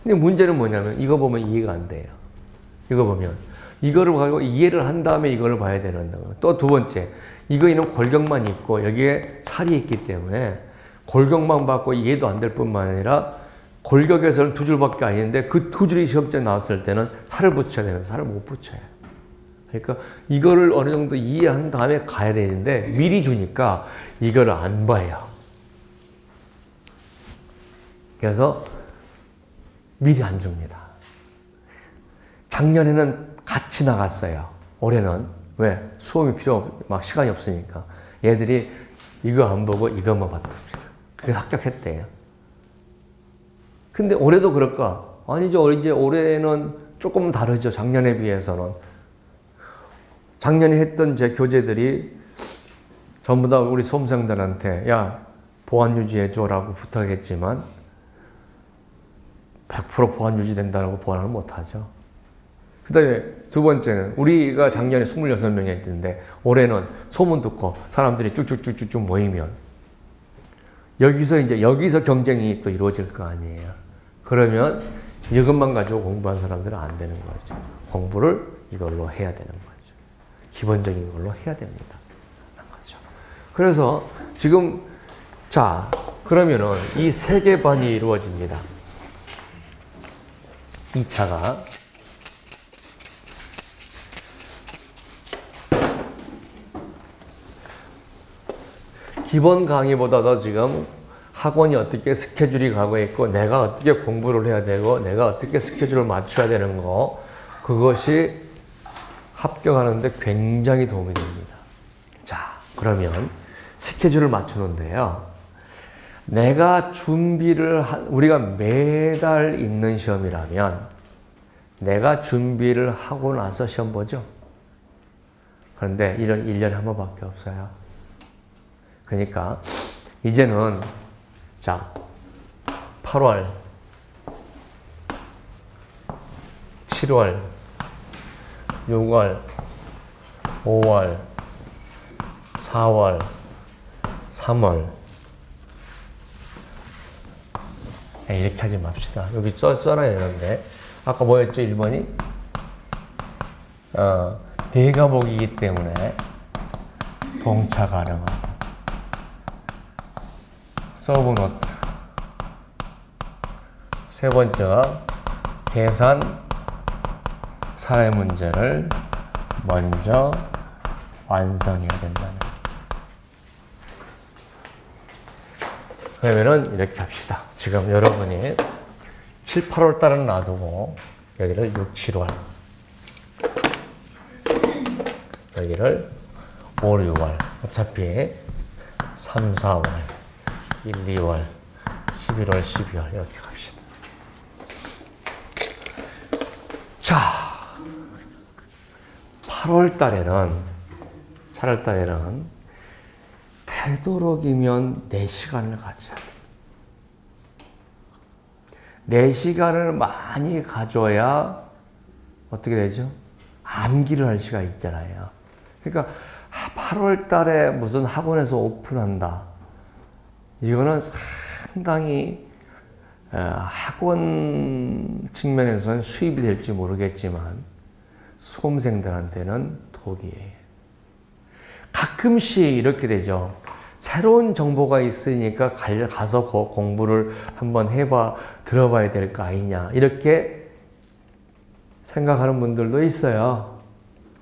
근데 문제는 뭐냐면 이거 보면 이해가 안 돼요. 이거 보면. 이거를 가지고 이해를 한 다음에 이거를 봐야 되는 거예요. 또 두 번째. 이거에는 골격만 있고 여기에 살이 있기 때문에 골격만 받고 이해도 안 될 뿐만 아니라 골격에서는 2줄밖에 아닌데 그 2줄이 시험장에 나왔을 때는 살을 붙여야 되는데 살을 못 붙여요. 그러니까 이거를 어느 정도 이해한 다음에 가야 되는데 미리 주니까 이거를 안 봐요. 그래서 미리 안 줍니다. 작년에는 같이 나갔어요. 올해는 왜? 수험이 막 시간이 없으니까 얘들이 이거 안 보고 이것만 봤답니다. 그래서 합격했대요. 근데 올해도 그럴까? 아니죠. 이제 올해는 조금 다르죠. 작년에 비해서는. 작년에 했던 제 교재들이 전부 다 우리 수험생들한테 야, 보안 유지해줘라고 부탁했지만 100% 보안 유지된다고 보안을 못하죠. 그 다음에 두 번째는 우리가 작년에 26명이 했는데 올해는 소문 듣고 사람들이 쭉쭉쭉쭉 모이면 여기서 경쟁이 또 이루어질 거 아니에요. 그러면 이것만 가지고 공부한 사람들은 안 되는 거죠. 공부를 이걸로 해야 되는 거죠. 기본적인 걸로 해야 됩니다. 거죠. 그래서 지금 자 그러면은 이 세 개 반이 이루어집니다. 2차가 기본 강의보다도 지금 학원이 어떻게 스케줄이 가고 있고 내가 어떻게 공부를 해야 되고 내가 어떻게 스케줄을 맞춰야 되는 거 그것이 합격하는데 굉장히 도움이 됩니다. 자 그러면 스케줄을 맞추는데요. 내가 우리가 매달 있는 시험이라면 내가 준비를 하고 나서 시험 보죠. 그런데 이런 1년에 한 번밖에 없어요. 그러니까 이제는 자 8월, 7월, 6월, 5월, 4월, 3월 이렇게 하지 맙시다. 여기 써놔야 되는데 아까 뭐였죠? 1번이? 네 과목이기 때문에 동차 가능하다. 서브노트. 세 번째가 계산 사례 문제를 먼저 완성해야 된다는. 그러면은 이렇게 합시다. 지금 여러분이 7, 8월 달은 놔두고 여기를 6, 7월 여기를 5, 6월 어차피 3, 4월 1, 2월 11월, 12월 이렇게 갑시다. 자 8월 달에는 되도록이면 4시간을 가져야 돼. 4시간을 많이 가져야 어떻게 되죠? 암기를 할 시간이 있잖아요. 그러니까 8월 달에 무슨 학원에서 오픈한다. 이거는 상당히 학원 측면에서는 수입이 될지 모르겠지만 수험생들한테는 독이에요. 가끔씩 이렇게 되죠. 새로운 정보가 있으니까 가서 공부를 한번 들어봐야 될 거 아니냐. 이렇게 생각하는 분들도 있어요.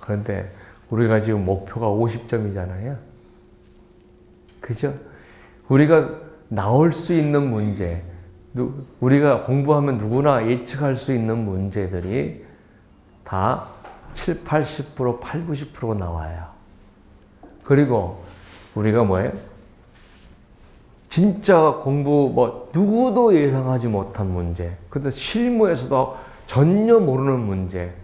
그런데 우리가 지금 목표가 50점이잖아요. 그죠? 우리가 나올 수 있는 문제, 우리가 공부하면 누구나 예측할 수 있는 문제들이 다 7, 80%, 8, 90% 나와요. 그리고 우리가 뭐예요? 진짜 공부 누구도 예상하지 못한 문제, 그래서 실무에서도 전혀 모르는 문제,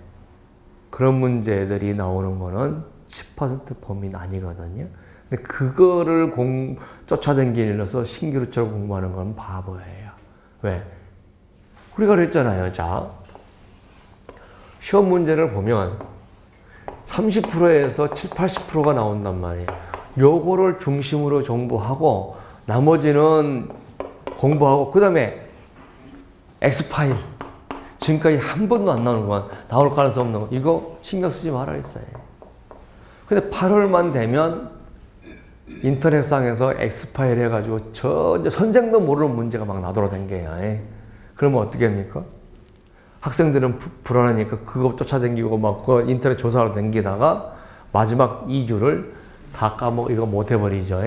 그런 문제들이 나오는 거는 10% 범위 아니거든요. 근데 그거를 쫓아다니면서 신기루처럼 공부하는 건 바보예요. 왜? 우리가 그랬잖아요. 자, 시험 문제를 보면 30%에서 7, 80%가 나온단 말이에요. 요거를 중심으로 공부하고 나머지는 공부하고 그 다음에 X파일 지금까지 한 번도 안 나오는 건 나올 가능성 없는 거 이거 신경 쓰지 말아 했어요. 근데 8월만 되면 인터넷상에서 X파일 해가지고 전혀 선생도 모르는 문제가 막 나돌아다녀요. 그러면 어떻게 합니까? 학생들은 불안하니까 그거 쫓아다니고 막 그 인터넷 조사하러 다니다가 마지막 2주를 다 이거 못 해버리죠.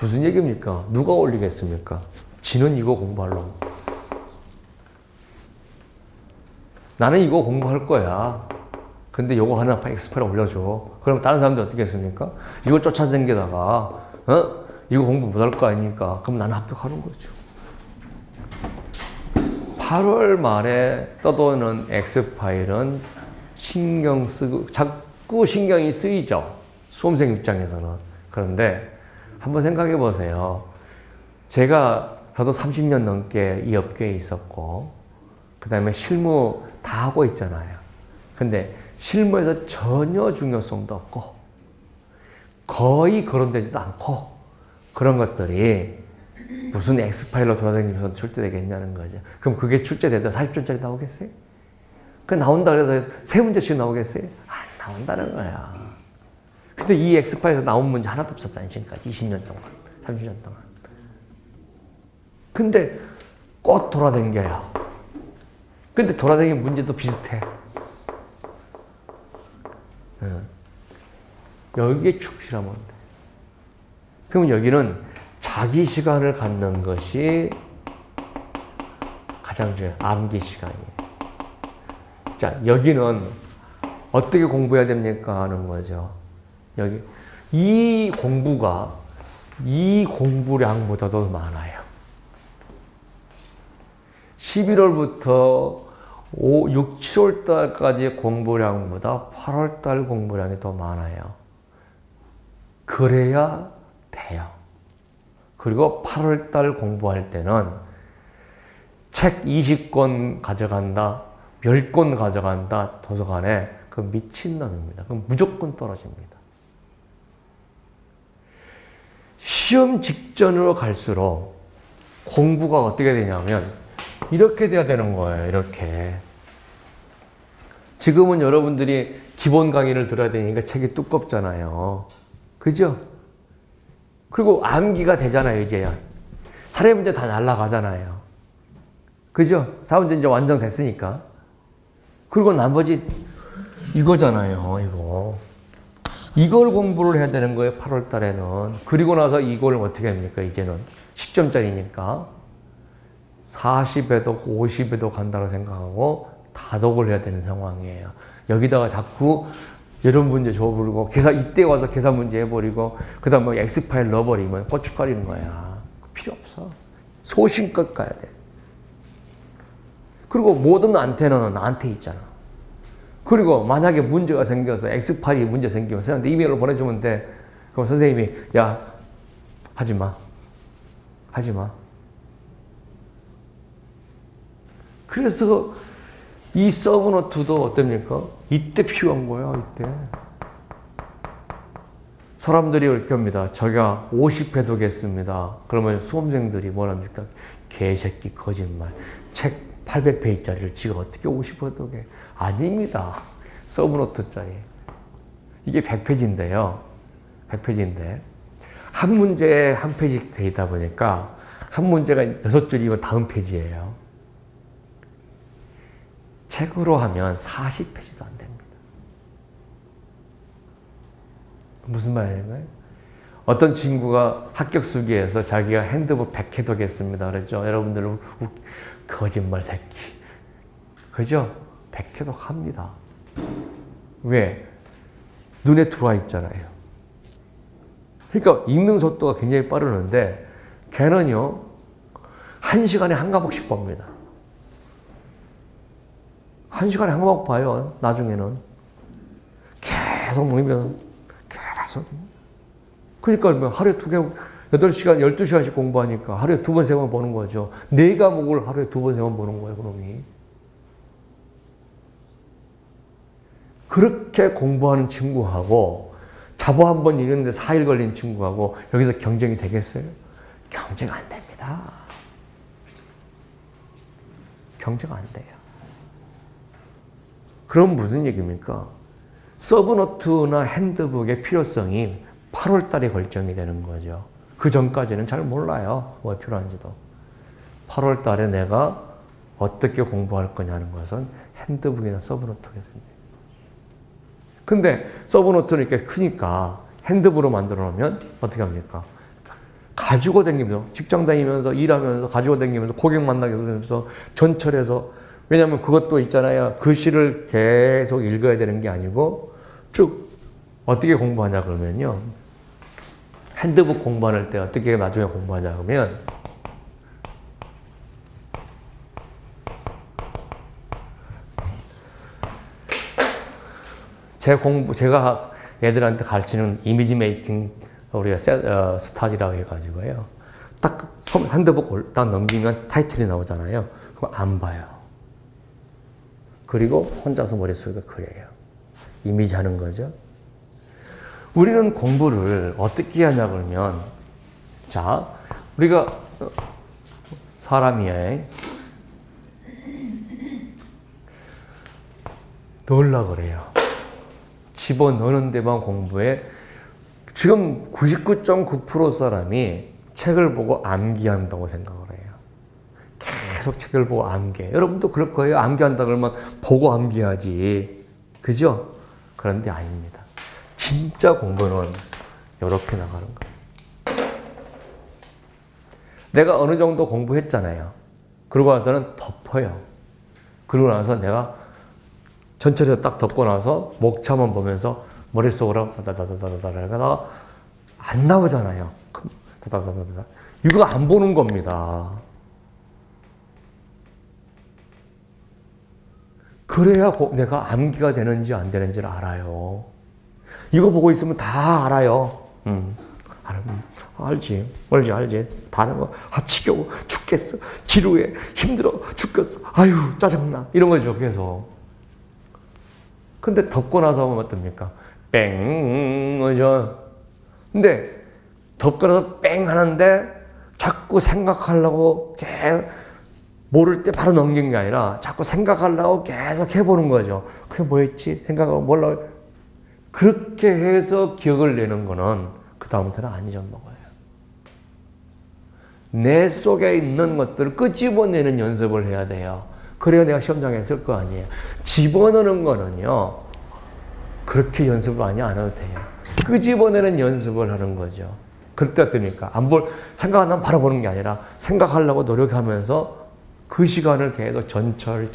무슨 얘기입니까? 누가 올리겠습니까? 지는 이거 공부하려고. 나는 이거 공부할 거야. 근데 요거 하나 엑스파일 올려줘. 그럼 다른 사람들 어떻게 했습니까? 이거 쫓아다니다가 이거 공부 못할 거 아닙니까? 그럼 나는 합격하는 거죠. 8월 말에 떠도는 X파일은 신경 쓰고, 자꾸 신경이 쓰이죠. 수험생 입장에서는. 그런데 한번 생각해 보세요. 저도 30년 넘게 이 업계에 있었고, 그 다음에 실무 다 하고 있잖아요. 근데 실무에서 전혀 중요성도 없고, 거의 거론되지도 않고, 그런 것들이 무슨 X파일로 돌아다니면서 출제되겠냐는 거죠. 그럼 그게 출제되다 40점짜리 나오겠어요? 그 나온다 그래서 3문제씩 나오겠어요? 안 나온다는 거야. 근데 이 X파일에서 나온 문제 하나도 없었잖아요. 지금까지 20년 동안, 30년 동안. 근데 꼭 돌아다녀요. 근데 돌아다니는 문제도 비슷해. 여기에 충실하면 돼. 그러면 여기는 자기 시간을 갖는 것이 가장 중요해요. 암기 시간이에요. 자, 여기는 어떻게 공부해야 됩니까? 하는 거죠. 여기. 이 공부가 이 공부량보다도 많아요. 11월부터 6, 7월 달까지 공부량보다 8월 달 공부량이 더 많아요. 그래야 돼요. 그리고 8월 달 공부할 때는 책 20권 가져간다, 10권 가져간다, 도서관에 그 미친놈입니다. 그럼 무조건 떨어집니다. 시험 직전으로 갈수록 공부가 어떻게 되냐면 이렇게 돼야 되는 거예요. 이렇게. 지금은 여러분들이 기본 강의를 들어야 되니까 책이 두껍잖아요. 그죠? 그리고 암기가 되잖아요, 이제야. 사례 문제 다 날라가잖아요. 그죠? 4문제 이제 완성됐으니까. 그리고 나머지 이거잖아요, 이거. 이걸 공부를 해야 되는 거예요, 8월 달에는. 그리고 나서 이걸 어떻게 합니까, 이제는. 10점짜리니까. 40에도 50에도 간다고 생각하고 다독을 해야 되는 상황이에요. 여기다가 자꾸 이런 문제 줘버리고 이때 와서 계산 문제 해버리고 그 다음 뭐 X파일 넣어버리면 고춧가리는 거야. 필요 없어. 소신껏 가야 돼. 그리고 모든 안테나는 나한테 있잖아. 그리고 만약에 문제가 생겨서 X파일이 문제 생기면 선생님한테 이메일로 보내주면 돼. 그럼 선생님이 야 하지마. 하지마. 그래서 이 서브노트도 어떻습니까? 이때 필요한 거예요, 이때. 사람들이 이렇게 합니다. 자기가 50회 겠습니다. 그러면 수험생들이 뭐랍니까? 개새끼 거짓말. 책 800페이지짜리를 지가 어떻게 50회 게? 아닙니다. 서브노트짜리. 이게 100페이지인데요. 100페이지인데. 한 문제에 한 페이지 돼 있다 보니까 한 문제가 6줄이면 다음 페이지예요. 책으로 하면 40페이지도 안 됩니다. 무슨 말인가요? 어떤 친구가 합격 수기에서 자기가 핸드북 100회 도겠습니다. 그랬죠? 여러분들 거짓말 새끼. 그죠? 100회도 합니다. 왜? 눈에 들어와 있잖아요. 그러니까 읽는 속도가 굉장히 빠르는데 걔는요. 1시간에 한 과목씩 봅니다. 1시간에 한 과목 봐요. 나중에는. 계속 먹으면 계속. 그러니까 하루에 2개, 8시간, 12시간씩 공부하니까 하루에 2번, 3번 보는 거죠. 4과목을 하루에 2번, 3번 보는 거예요, 그놈이. 그렇게 공부하는 친구하고 자보 한 번 읽는데 4일 걸린 친구하고 여기서 경쟁이 되겠어요? 경쟁 안 됩니다. 경쟁 안 돼요. 그럼 무슨 얘기입니까? 서브노트나 핸드북의 필요성이 8월 달에 결정이 되는 거죠. 그 전까지는 잘 몰라요. 뭐 필요한지도. 8월 달에 내가 어떻게 공부할 거냐는 것은 핸드북이나 서브노트겠습니다. 근데 서브노트는 이렇게 크니까 핸드북으로 만들어 놓으면 어떻게 합니까? 가지고 다니면서 직장 다니면서 일하면서 가지고 다니면서 고객 만나게 하면서 전철에서 왜냐하면 그것도 있잖아요. 글씨를 계속 읽어야 되는 게 아니고 쭉 어떻게 공부하냐 그러면요. 핸드북 공부할 때 어떻게 나중에 공부하냐 그러면 제가 애들한테 가르치는 이미지 메이킹 우리가 스타디라고 해가지고요. 딱 핸드북 딱 넘기면 타이틀이 나오잖아요. 그럼 안 봐요. 그리고 혼자서 머릿속에서 그려요. 이미지 하는 거죠. 우리는 공부를 어떻게 하냐 그러면, 자, 우리가 사람이야. 넣으려고 그래요. 집어넣는 데만 공부해. 지금 99.9% 사람이 책을 보고 암기한다고 생각을 해요. 계속 책을 보고 암기해. 여러분도 그럴 거예요. 암기한다 그러면 보고 암기하지. 그죠? 그런데 아닙니다. 진짜 공부는 이렇게 나가는 거예요. 내가 어느 정도 공부했잖아요. 그러고 나서는 덮어요. 그러고 나서 내가 전체를 딱 덮고 나서 목차만 보면서 머릿속으로 다다다다다다다가 안 나오잖아요. 다다다다다. 이거 안 보는 겁니다. 그래야 내가 암기가 되는지 안 되는지를 알아요. 이거 보고 있으면 다 알아요. 알지. 다 아는 거. 지겨워. 죽겠어. 지루해. 힘들어. 죽겠어. 아유, 짜증나. 이런 거죠, 계속. 근데 덮고 나서 하면 어떻습니까? 뺑, 그죠? 근데 덮고 나서 뺑 하는데 자꾸 생각하려고 계속 모를 때 바로 넘긴 게 아니라 자꾸 생각하려고 계속 해보는 거죠. 그게 뭐였지? 생각하고 몰라. 그렇게 해서 기억을 내는 거는 그 다음부터는 안 잊어먹어요. 내 속에 있는 것들을 끄집어내는 연습을 해야 돼요. 그래야 내가 시험장에 쓸 거 아니에요. 집어넣는 거는요, 그렇게 연습을 많이 안 해도 돼요. 끄집어내는 연습을 하는 거죠. 그럴 때 어떻습니까? 생각 안 나면 바로 보는 게 아니라 생각하려고 노력하면서 그 시간을 계속 전철,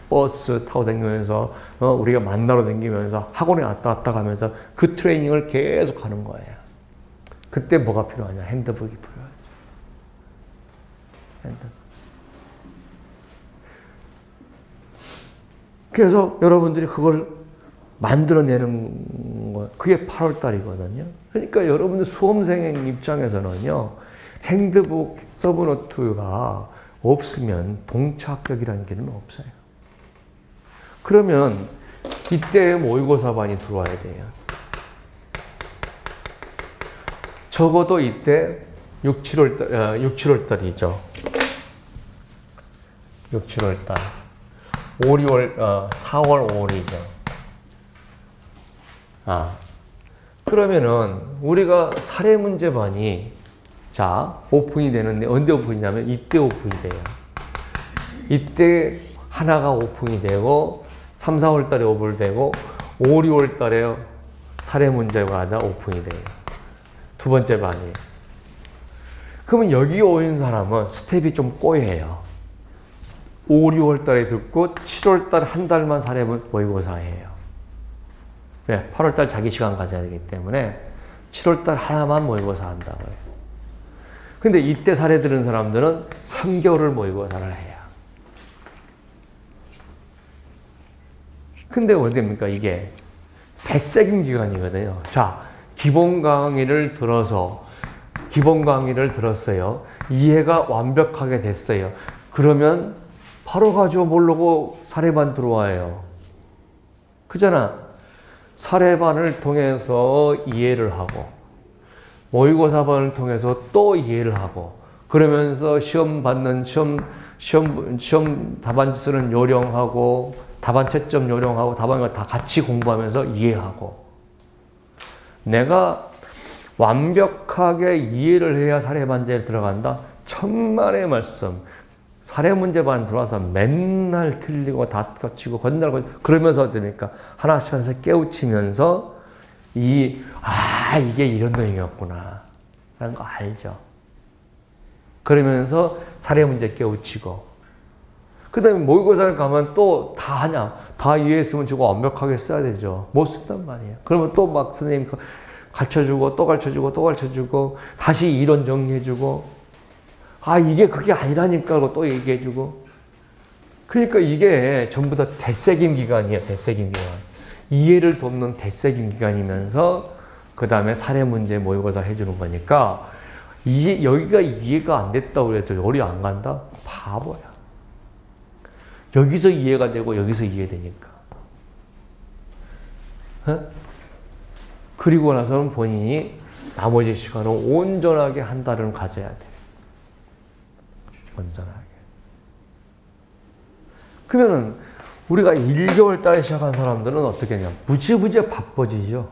버스 타고 다니면서 우리가 만나러 다니면서 학원에 왔다 갔다 가면서 그 트레이닝을 계속 하는 거예요. 그때 뭐가 필요하냐? 핸드북이 필요하죠. 핸드북. 그래서 여러분들이 그걸 만들어내는 거, 그게 8월 달이거든요. 그러니까 여러분들 수험생 입장에서는요, 핸드북 서브노트가 없으면 동차 합격이라는 길은 없어요. 그러면 이때 모의고사반이 들어와야 돼요. 적어도 이때 6, 7월 달이죠. 6, 7월 달. 4월, 5월이죠. 그러면은 우리가 사례 문제반이 오픈이 되는데 언제 오픈이냐면 이때 오픈이 돼요. 이때 하나가 오픈이 되고 3, 4월 달에 오픈이 되고 5, 6월 달에 사례 문제가 하나 오픈이 돼요. 두 번째 반이. 그러면 여기 오는 사람은 스텝이 좀 꼬여요. 5, 6월 달에 듣고 7월 달 한 달만 사례 모의고사예요. 네, 8월 달 자기 시간 가져야 되기 때문에 7월 달 하나만 모의고사 한다고요. 근데 이때 사례 들은 사람들은 3개월을 모의고사를 해요. 근데 어디입니까? 이게 대세김 기간이거든요. 기본 강의를 들었어요. 이해가 완벽하게 됐어요. 그러면 바로 가지고 모르고 사례반 들어와요. 그잖아. 사례반을 통해서 이해를 하고 모의고사반을 통해서 또 이해를 하고 그러면서 시험 답안 쓰는 요령하고 답안 채점 요령하고 답안을 다 같이 공부하면서 이해하고 내가 완벽하게 이해를 해야 사례반제에 들어간다. 천만의 말씀. 사례 문제반 들어와서 맨날 틀리고 다 거치고 건달고 그러면서 어떻습니까? 하나씩 깨우치면서 이게 이런 내용이었구나 라는 거 알죠. 그러면서 사례 문제 깨우치고 그 다음에 모의고사를 가면 또 다 하냐? 다 이해했으면 저거 완벽하게 써야 되죠. 못 쓴단 말이에요. 그러면 또 막 선생님 가르쳐주고 또 가르쳐주고 또 가르쳐주고 다시 이론 정리해주고 이게 그게 아니라니까 하고 또 얘기해주고 그러니까 이게 전부 다 대세김 기간이에요. 대세김 기간. 이해를 돕는 대세균 기간이면서 그 다음에 사례 문제 모의고사 해주는 거니까 여기가 이해가 안 됐다고 해서 열이 안 간다? 바보야. 여기서 이해가 되고 여기서 이해되니까. 그리고 나서는 본인이 나머지 시간을 온전하게 한 달은 가져야 돼. 온전하게. 그러면은 우리가 1개월 달에 시작한 사람들은 어떻게 했냐? 무지무지 바빠지죠.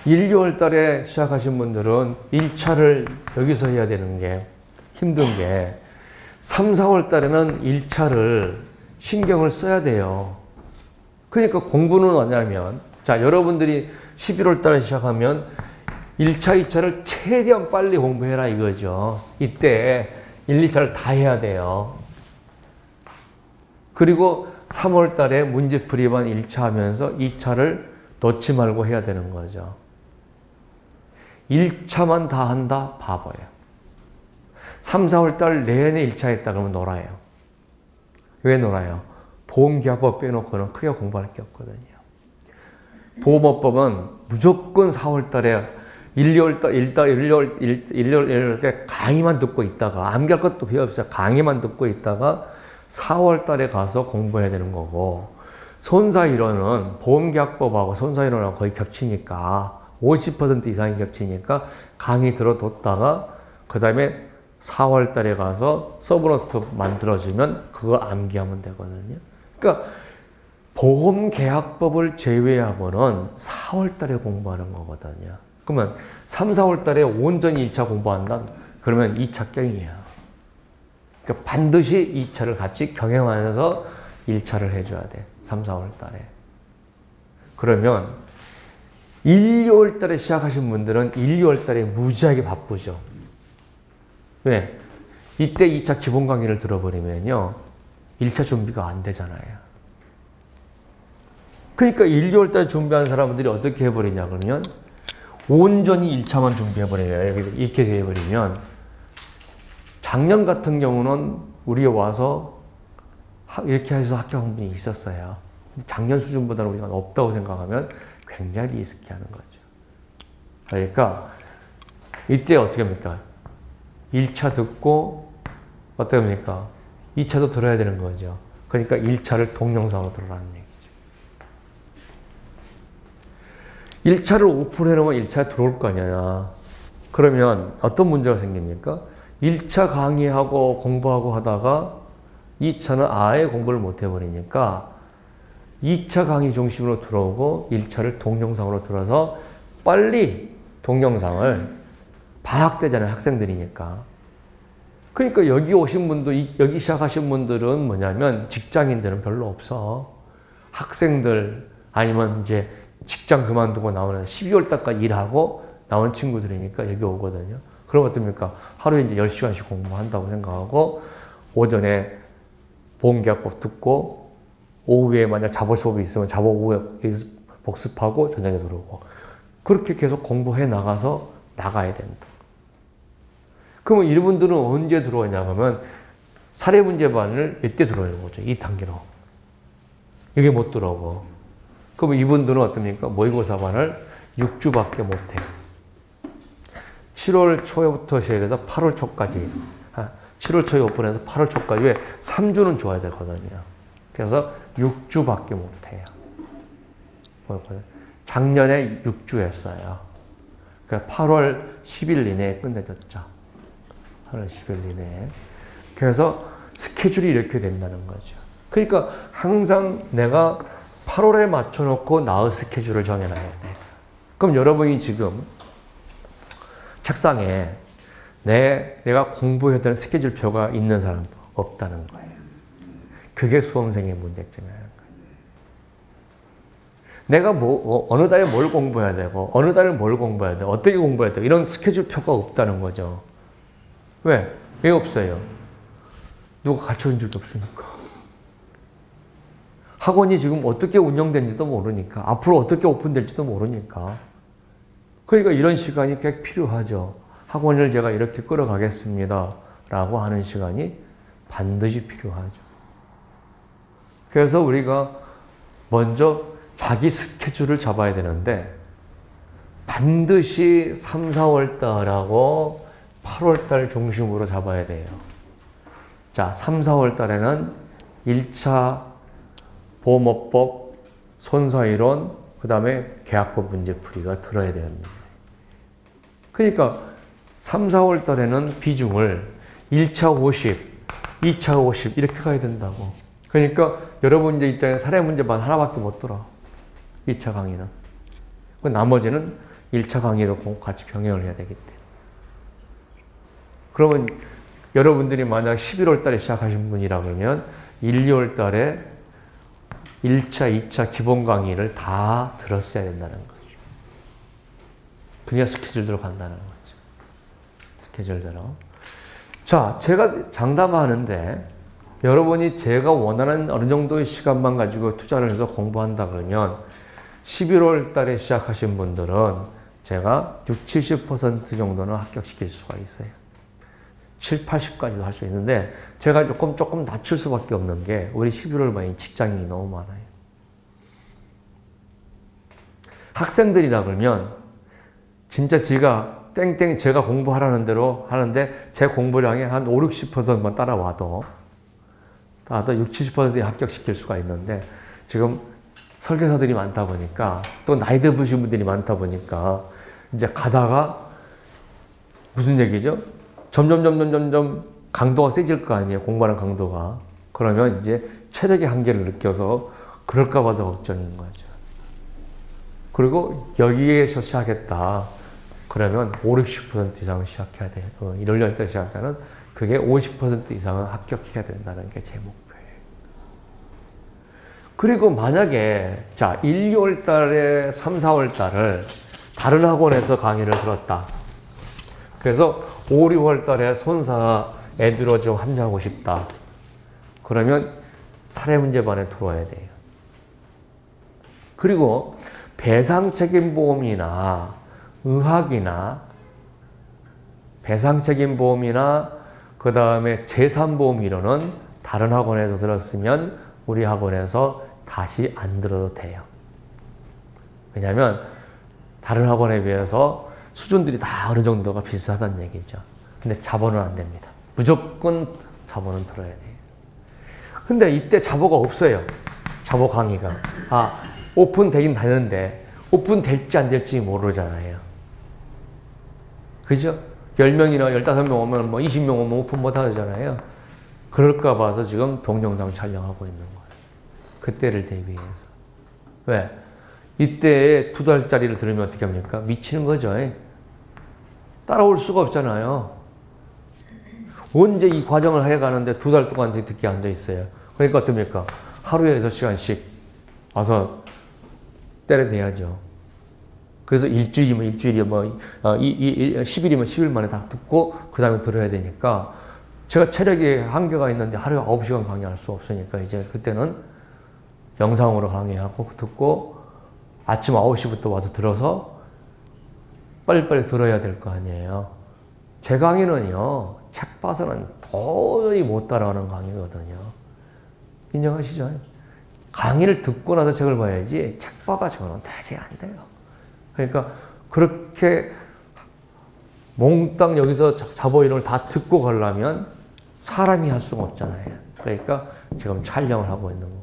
1개월 달에 시작하신 분들은 1차를 여기서 해야 되는 게 힘든 게 3, 4월 달에는 1차를 신경을 써야 돼요. 그러니까 공부는 뭐냐면 자, 여러분들이 11월 달에 시작하면 1차, 2차를 최대한 빨리 공부해라 이거죠. 이때 1, 2차를 다 해야 돼요. 그리고 3월 달에 문제풀이만 1차 하면서 2차를 놓지 말고 해야 되는 거죠. 1차만 다 한다? 바보예요. 3, 4월 달 내내 1차 했다 그러면 놀아요. 왜 놀아요? 보험계약법 빼놓고는 크게 공부할 게 없거든요. 보험업법은 무조건 4월 달에 1월 때 강의만 듣고 있다가 암기할 것도 필요 없어요. 강의만 듣고 있다가 4월 달에 가서 공부해야 되는 거고 손사이론은 보험계약법하고 손사이론하고 거의 겹치니까 50% 이상이 겹치니까 강의 들어뒀다가 그 다음에 4월 달에 가서 서브노트 만들어주면 그거 암기하면 되거든요. 그러니까 보험계약법을 제외하고는 4월 달에 공부하는 거거든요. 그러면 3, 4월 달에 온전히 1차 공부한다? 그러면 2차 깽이에요. 그러니까 반드시 2차를 같이 경영하면서 1차를 해줘야 돼. 3, 4월 달에. 그러면 1, 2월 달에 시작하신 분들은 1, 2월 달에 무지하게 바쁘죠. 왜? 이때 2차 기본 강의를 들어버리면요. 1차 준비가 안 되잖아요. 그러니까 1, 2월 달에 준비한 사람들이 어떻게 해버리냐 그러면 온전히 1차만 준비해버려요. 이렇게 해버리면 작년 같은 경우는 우리에 와서 이렇게 해서 합격한 분이 있었어요. 작년 수준보다는 우리가 높다고 생각하면 굉장히 리스키하는 거죠. 그러니까 이때 어떻게 합니까? 1차 듣고 어떻게 합니까? 2차도 들어야 되는 거죠. 그러니까 1차를 동영상으로 들으라는 얘기죠. 1차를 오픈해놓으면 1차에 들어올 거 아니야. 그러면 어떤 문제가 생깁니까? 1차 강의하고 공부하고 하다가 2차는 아예 공부를 못 해버리니까 2차 강의 중심으로 들어오고 1차를 동영상으로 들어서 빨리 동영상을 방학 때잖아요. 학생들이니까. 그러니까 여기 오신 분도 여기 시작하신 분들은 뭐냐면 직장인들은 별로 없어. 학생들 아니면 이제 직장 그만두고 나오는 12월 달까지 일하고 나오는 친구들이니까 여기 오거든요. 그럼 어떻습니까? 하루에 이제 10시간씩 공부한다고 생각하고 오전에 보험계약법 듣고 오후에 만약 자보 수업이 있으면 자보 오후에 복습하고 저녁에 들어오고 그렇게 계속 공부해 나가서 나가야 된다. 그러면 이분들은 언제 들어오냐 하면 사례문제반을 이때 들어오는 거죠. 이 단계로. 이게 못 들어오고. 그러면 이분들은 어떻습니까? 모의고사반을 6주밖에 못 해요. 7월 초부터 시작해서 8월 초까지. 7월 초에 오픈해서 8월 초까지. 왜? 3주는 줘야 되거든요. 그래서 6주밖에 못 해요. 작년에 6주 했어요. 그러니까 8월 10일 이내에 끝내줬죠. 8월 10일 이내에. 그래서 스케줄이 이렇게 된다는 거죠. 그러니까 항상 내가 8월에 맞춰놓고 나의 스케줄을 정해놔야 돼. 그럼 여러분이 지금 책상에 내가 공부해야 되는 스케줄표가 있는 사람도 없다는 거예요. 그게 수험생의 문제점이라는 거예요. 내가 어느 달에 뭘 공부해야 되고, 어느 달에 뭘 공부해야 되고, 어떻게 공부해야 되고, 이런 스케줄표가 없다는 거죠. 왜? 왜 없어요? 누가 가르쳐준 적이 없으니까. 학원이 지금 어떻게 운영되는지도 모르니까, 앞으로 어떻게 오픈될지도 모르니까. 그러니까 이런 시간이 꽤 필요하죠. 학원을 제가 이렇게 끌어가겠습니다. 라고 하는 시간이 반드시 필요하죠. 그래서 우리가 먼저 자기 스케줄을 잡아야 되는데 반드시 3, 4월 달하고 8월 달 중심으로 잡아야 돼요. 자, 3, 4월 달에는 1차 보험업법, 손사이론, 그 다음에 계약법 문제풀이가 들어야 됩니다. 그러니까 3, 4월 달에는 비중을 1차 50, 2차 50 이렇게 가야 된다고. 그러니까 여러분 이제 입장에 사례 문제반 하나밖에 못 들어. 2차 강의는. 그 나머지는 1차 강의로 같이 병행을 해야 되기 때문에. 그러면 여러분들이 만약 11월 달에 시작하신 분이라 그러면 1, 2월 달에 1차, 2차 기본 강의를 다 들었어야 된다는 거죠. 그냥 스케줄대로 간다는 거죠. 스케줄대로. 자, 제가 장담하는데 여러분이 제가 원하는 어느 정도의 시간만 가지고 투자를 해서 공부한다 그러면 11월 달에 시작하신 분들은 제가 60, 70% 정도는 합격시킬 수가 있어요. 7, 80까지도 할 수 있는데 제가 조금 낮출 수밖에 없는 게 우리 11월 말에 직장인이 너무 많아요. 학생들이라 그러면 진짜 제가 제가 공부하라는 대로 하는데 제 공부량이 한 5, 60%만 따라와도 60, 70%에 합격시킬 수가 있는데 지금 설계사들이 많다 보니까 또 나이 드신 분들이 많다 보니까 이제 가다가 무슨 얘기죠? 점점 강도가 세질 거 아니에요. 공부하는 강도가. 그러면 이제 체력의 한계를 느껴서 그럴까 봐서 걱정인 거죠. 그리고 여기에서 시작했다. 그러면 5, 60% 이상은 시작해야 돼요. 1월, 2월 때 시작하면 그게 50% 이상은 합격해야 된다는 게 제 목표예요. 그리고 만약에 자 1, 2월 달에 3, 4월 달을 다른 학원에서 강의를 들었다. 그래서 5, 6월 달에 손사 애들로 좀 합류하고 싶다. 그러면 사례문제반에 들어와야 돼요. 그리고 배상책임보험이나 의학이나 배상책임보험이나 그 다음에 재산보험 이론은 다른 학원에서 들었으면 우리 학원에서 다시 안 들어도 돼요. 왜냐하면 다른 학원에 비해서 수준들이 다 어느 정도가 비슷하다는 얘기죠. 근데 자본은 안 됩니다. 무조건 자본은 들어야 돼요. 근데 이때 자보가 없어요. 자보 강의가. 오픈되긴 되는데 오픈될지 안 될지 모르잖아요. 그죠? 10명이나 15명 오면 20명 오면 오픈 못 하잖아요. 그럴까 봐서 지금 동영상 촬영하고 있는 거예요. 그때를 대비해서. 왜? 이때 2달짜리를 들으면 어떻게 합니까? 미치는 거죠. 따라올 수가 없잖아요. 언제 이 과정을 해가는데 2달 동안 듣게 앉아 있어요. 그러니까 어떻습니까? 하루에 6시간씩 와서 때려내야죠. 그래서 일주일이면 10일이면 10일 만에 다 듣고 그 다음에 들어야 되니까 제가 체력에 한계가 있는데 하루에 9시간 강의할 수 없으니까 이제 그때는 영상으로 강의하고 듣고 아침 9시부터 와서 들어서 빨리빨리 들어야 될 거 아니에요. 제 강의는요, 책 봐서는 도저히 못 따라가는 강의거든요. 인정하시죠? 강의를 듣고 나서 책을 봐야지 책 봐가지고는 대체 안 돼요. 그러니까 그렇게 몽땅 여기서 자보 이론을 다 듣고 가려면 사람이 할 수가 없잖아요. 그러니까 지금 촬영을 하고 있는 거고.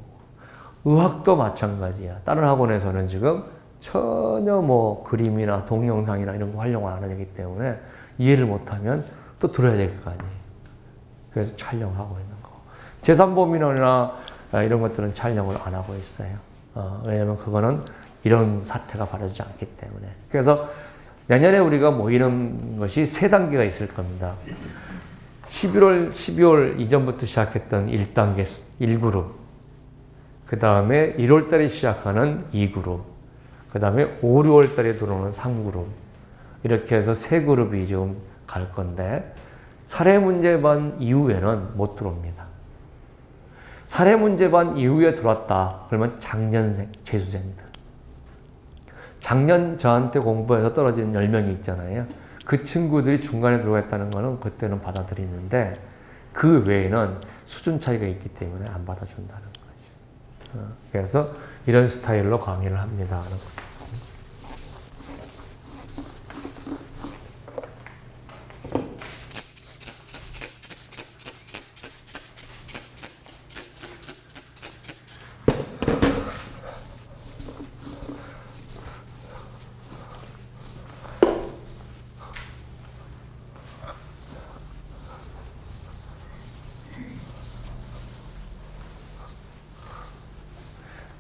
의학도 마찬가지야. 다른 학원에서는 지금 전혀 그림이나 동영상이나 이런 거 활용을 안 하기 때문에 이해를 못하면 또 들어야 될 거 아니에요. 그래서 촬영을 하고 있는 거고. 재산보험이나 이런 것들은 촬영을 안 하고 있어요. 왜냐면 그거는 이런 사태가 벌어지지 않기 때문에. 그래서 내년에 우리가 모이는 것이 3단계가 있을 겁니다. 11월, 12월 이전부터 시작했던 1단계 1그룹, 그 다음에 1월 달에 시작하는 2그룹, 그 다음에 5, 6월 달에 들어오는 3그룹, 이렇게 해서 3그룹이 지금 갈 건데 사례문제반 이후에는 못 들어옵니다. 사례문제반 이후에 들어왔다 그러면 작년생, 재수생들. 작년 저한테 공부해서 떨어진 10명이 있잖아요. 그 친구들이 중간에 들어갔다는 거는 그때는 받아들이는데 그 외에는 수준 차이가 있기 때문에 안 받아준다는 거죠. 그래서 이런 스타일로 강의를 합니다.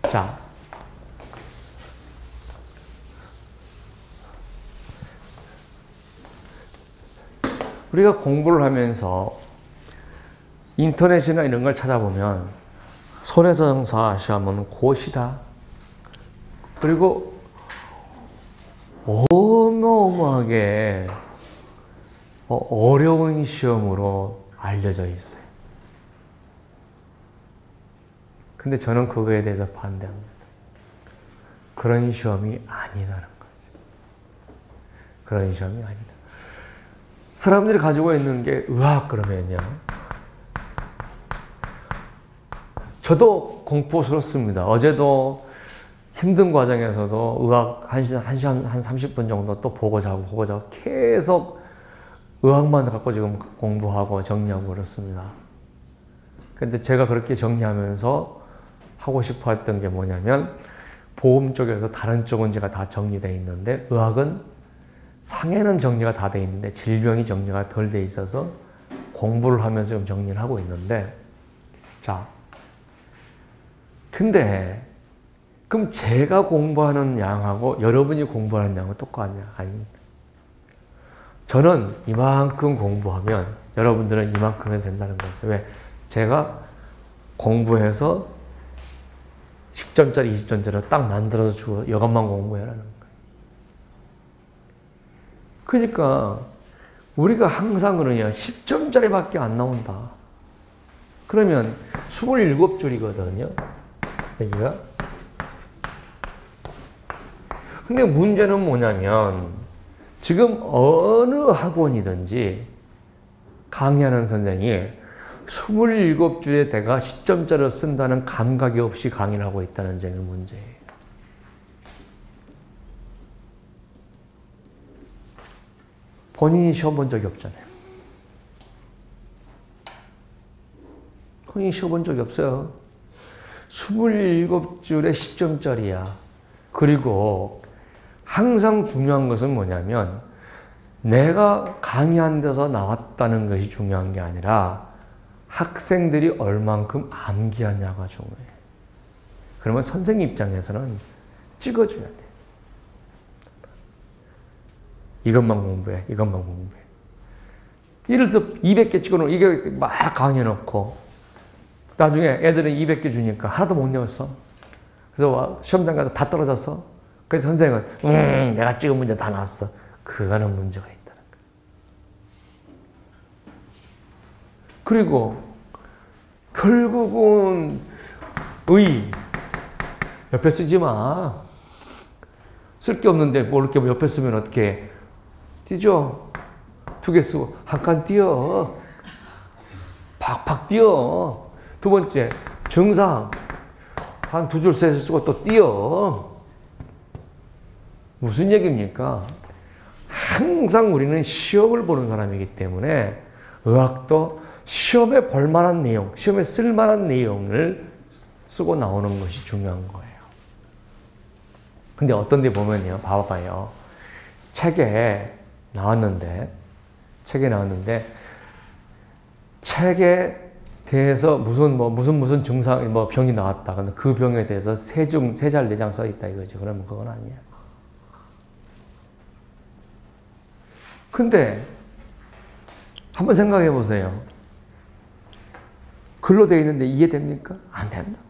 자, 우리가 공부를 하면서 인터넷이나 이런 걸 찾아보면 손해정사 시험은 곧이다. 그리고 어마어마하게 어려운 시험으로 알려져 있어요. 근데 저는 그거에 대해서 반대합니다. 그런 시험이 아니라는 거죠. 그런 시험이 아니다. 사람들이 가지고 있는 게 의학 그러면요. 저도 공포스럽습니다. 어제도 힘든 과정에서도 의학 한 30분 정도 또 보고 자고 계속 의학만 갖고 지금 공부하고 정리하고 그렇습니다. 근데 제가 그렇게 정리하면서 하고 싶어 했던 게 뭐냐면 보험 쪽에서 다른 쪽은 제가 다 정리되어 있는데 의학은 상해는 정리가 다 되어 있는데 질병이 정리가 덜 되어 있어서 공부를 하면서 좀 정리를 하고 있는데 자, 근데 그럼 제가 공부하는 양하고 여러분이 공부하는 양은 똑같냐? 아닙니다. 저는 이만큼 공부하면 여러분들은 이만큼 해도 된다는 거죠. 왜? 제가 공부해서 10점짜리, 20점짜리 딱 만들어서 주고 이것만 공부해라는 거예요. 그러니까 우리가 항상 그러냐 10점짜리밖에 안 나온다. 그러면 27줄이거든요. 여기가. 근데 문제는 뭐냐면 지금 어느 학원이든지 강의하는 선생이 27줄에 내가 10점짜리를 쓴다는 감각이 없이 강의를 하고 있다는 점이 문제예요. 본인이 시험 본 적이 없잖아요. 본인이 시험 본 적이 없어요. 27줄에 10점짜리야. 그리고 항상 중요한 것은 뭐냐면 내가 강의한 데서 나왔다는 것이 중요한 게 아니라 학생들이 얼만큼 암기하냐가 중요해요. 그러면 선생님 입장에서는 찍어줘야 돼. 이것만 공부해. 이것만 공부해. 예를 들어 200개 찍어놓고 이게 막 강의해놓고 나중에 애들은 200개 주니까 하나도 못 외웠어. 그래서 시험장 가서 다 떨어졌어. 그래서 선생님은 내가 찍은 문제 다 나왔어. 그거는 문제가 있다는 거야. 그리고 결국은 옆에 쓰지 마. 쓸 게 없는데 뭘 이렇게 옆에 쓰면 어떻게 뛰죠? 2개 쓰고 한 칸 뛰어. 팍팍 뛰어. 두 번째 정상 한 2줄 셋을 쓰고 또 뛰어. 무슨 얘기입니까? 항상 우리는 시험을 보는 사람이기 때문에 의학도 시험에 볼 만한 내용, 시험에 쓸 만한 내용을 쓰고 나오는 것이 중요한 거예요. 근데 어떤 데 보면요, 봐봐요. 책에 나왔는데, 책에 대해서 무슨 증상, 병이 나왔다. 근데 그 병에 대해서 세 잘 4장 써 있다 이거죠. 그러면 그건 아니야. 근데 한번 생각해 보세요. 글로 되어 있는데 이해됩니까? 안 된다고.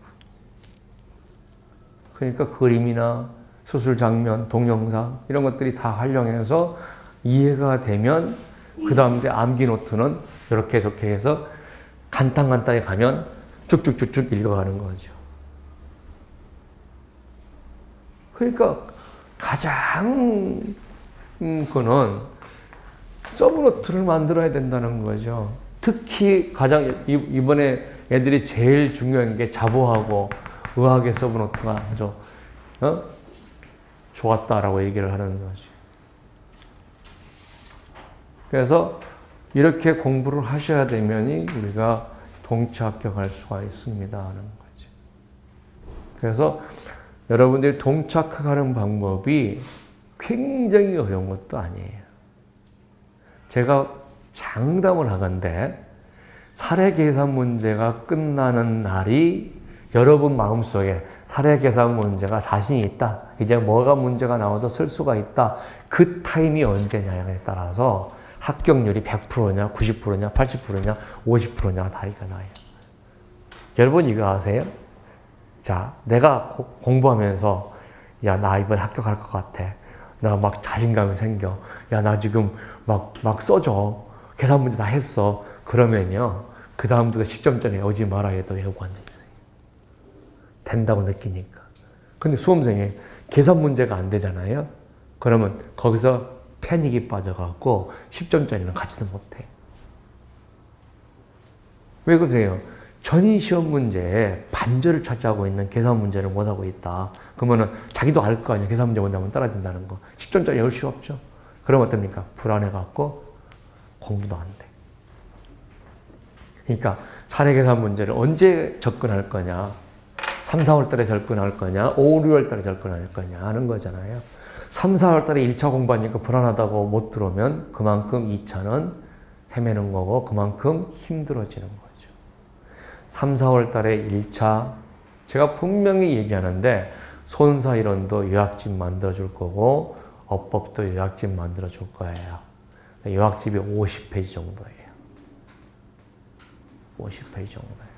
그러니까 그림이나 수술 장면, 동영상 이런 것들이 다 활용해서 이해가 되면 그 다음에 암기 노트는 이렇게 저렇게 해서 간단하게 가면 쭉쭉쭉쭉 읽어가는 거죠. 그러니까 가장 그는 서브노트를 만들어야 된다는 거죠. 특히 가장 이번에 애들이 제일 중요한 게 자보하고 의학의 서브노트가 아주 좋았다라고 얘기를 하는 거지. 그래서 이렇게 공부를 하셔야 되면이 우리가 동체 합격할 수가 있습니다 하는 거지. 그래서 여러분들이 동체 합격하는 방법이 굉장히 어려운 것도 아니에요. 제가 장담을 하건대 사례 계산 문제가 끝나는 날이 여러분 마음속에 사례 계산 문제가 자신이 있다. 이제 뭐가 문제가 나와도 쓸 수가 있다. 그 타임이 언제냐에 따라서 합격률이 100%냐, 90%냐, 80%냐, 50%냐 다리가 나요. 여러분 이거 아세요? 자, 내가 공부하면서 야, 나 이번에 합격할 것 같아. 나 막 자신감이 생겨. 야, 나 지금 막 써줘. 계산 문제 다 했어. 그러면요. 그 다음부터 10점짜리 오지 마라 해도 외우고 앉아있어요. 된다고 느끼니까. 근데 수험생이 계산 문제가 안 되잖아요. 그러면 거기서 패닉이 빠져갖고 10점짜리는 가지도 못해. 왜 그러세요? 전인 시험 문제에 반절을 차지하고 있는 계산 문제를 못하고 있다. 그러면은 자기도 알 거 아니에요. 계산 문제 못하면 떨어진다는 거. 10점짜리 외울 수 없죠. 그럼 어떻습니까? 불안해갖고 공부도 안 돼. 그러니까 사례 계산 문제를 언제 접근할 거냐. 3, 4월 달에 접근할 거냐. 5, 6월 달에 접근할 거냐 하는 거잖아요. 3, 4월 달에 1차 공부하니까 불안하다고 못 들어오면 그만큼 2차는 헤매는 거고 그만큼 힘들어지는 거죠. 3, 4월 달에 1차 제가 분명히 얘기하는데 손사이론도 요약집 만들어줄 거고 어법도 요약집 만들어줄 거예요. 요약집이 50페이지 정도예요. 50페이지 정도예요.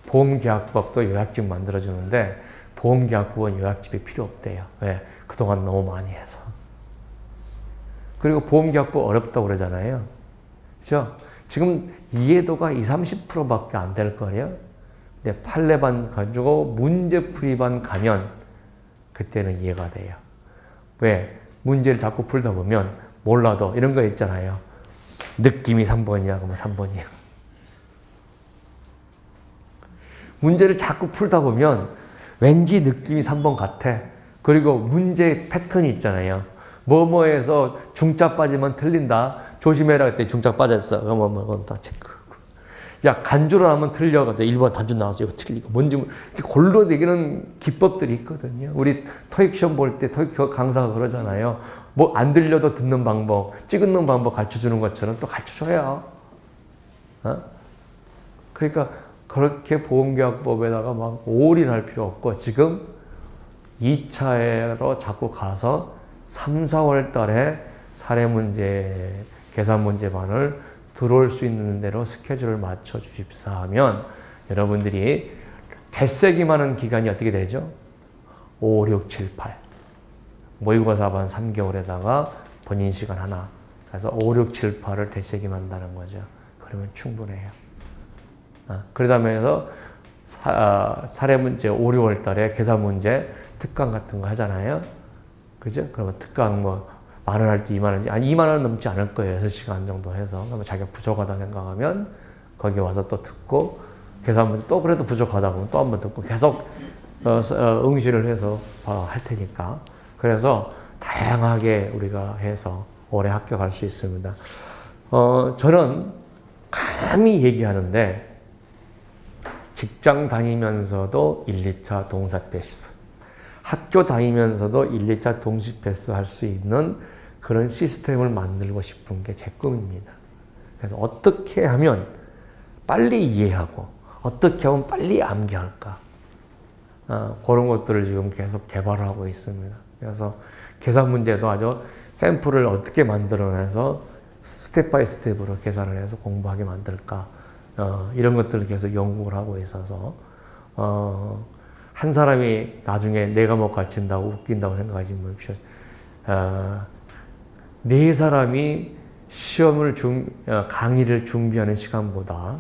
보험계약법도 요약집 만들어주는데 보험계약법은 요약집이 필요 없대요. 왜? 그동안 너무 많이 해서. 그리고 보험계약법 어렵다고 그러잖아요. 그죠? 지금 이해도가 20, 30%밖에 안 될 거예요. 근데 판례반 가지고 문제풀이반 가면 그때는 이해가 돼요. 왜? 문제를 자꾸 풀다 보면 몰라도 이런 거 있잖아요. 느낌이 3번이야. 그러면 3번이야. 문제를 자꾸 풀다 보면 왠지 느낌이 3번 같아. 그리고 문제 패턴이 있잖아요. 뭐뭐에서 중자 빠지면 틀린다. 조심해라 그때 중자 빠졌어. 그럼 다 체크. 야, 간주로 하면 틀려. 1번 단주 나와서 이거 틀리고. 뭔지 이렇게 골로 되기는 기법들이 있거든요. 우리 토익 시험 볼 때 토익 강사가 그러잖아요. 뭐 안 들려도 듣는 방법, 찍는 방법 가르쳐 주는 것처럼 또 가르쳐 줘요. 그러니까 그렇게 보험계약법에다가 막 올인할 필요 없고 지금 2차로 자꾸 가서 3, 4월 달에 사례 문제, 계산 문제반을 들어올 수 있는 대로 스케줄을 맞춰 주십사 하면 여러분들이 대세기만 하는 기간이 어떻게 되죠? 5, 6, 7, 8. 모의고사반 3개월에다가 본인 시간 하나. 그래서 5, 6, 7, 8을 대세기만 한다는 거죠. 그러면 충분해요. 그 다음에 사례 문제 5, 6월 달에 계산 문제 특강 같은 거 하잖아요. 그죠? 그러면 특강 뭐 만원 할지 2만 원인지 아니 2만 원 넘지 않을 거예요. 6시간 정도 해서. 그러면 자기가 부족하다 생각하면 거기 와서 또 듣고 계산 문제 또 그래도 부족하다 그러면 또 한 번 듣고 계속 응시를 해서 할 테니까. 그래서 다양하게 우리가 해서 올해 합격할 수 있습니다. 저는 감히 얘기하는데 직장 다니면서도 1, 2차 동사 패스, 학교 다니면서도 1, 2차 동시 패스 할 수 있는 그런 시스템을 만들고 싶은 게 제 꿈입니다. 그래서 어떻게 하면 빨리 이해하고 어떻게 하면 빨리 암기할까? 그런 것들을 지금 계속 개발을 하고 있습니다. 그래서 계산 문제도 아주 샘플을 어떻게 만들어내서 스텝 바이 스텝으로 계산을 해서 공부하게 만들까? 이런 것들을 계속 연구를 하고 있어서 한 사람이 나중에 네 과목 가르친다고 웃긴다고 생각하지 마십시오. 네 사람이 강의를 준비하는 시간보다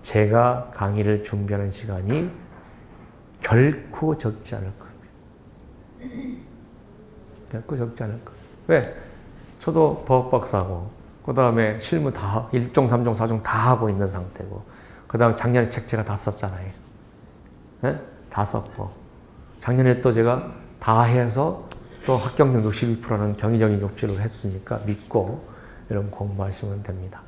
제가 강의를 준비하는 시간이 결코 적지 않을 겁니다. 결코 적지 않을 겁니다. 왜? 저도 법박사고 그 다음에 실무 다 1종, 3종, 4종 다 하고 있는 상태고 그 다음에 작년에 책 제가 다 썼잖아요. 네? 5번. 작년에 또 제가 다 해서 또 합격률 62%는 경제적인 욕지로 했으니까 믿고 여러분 공부하시면 됩니다.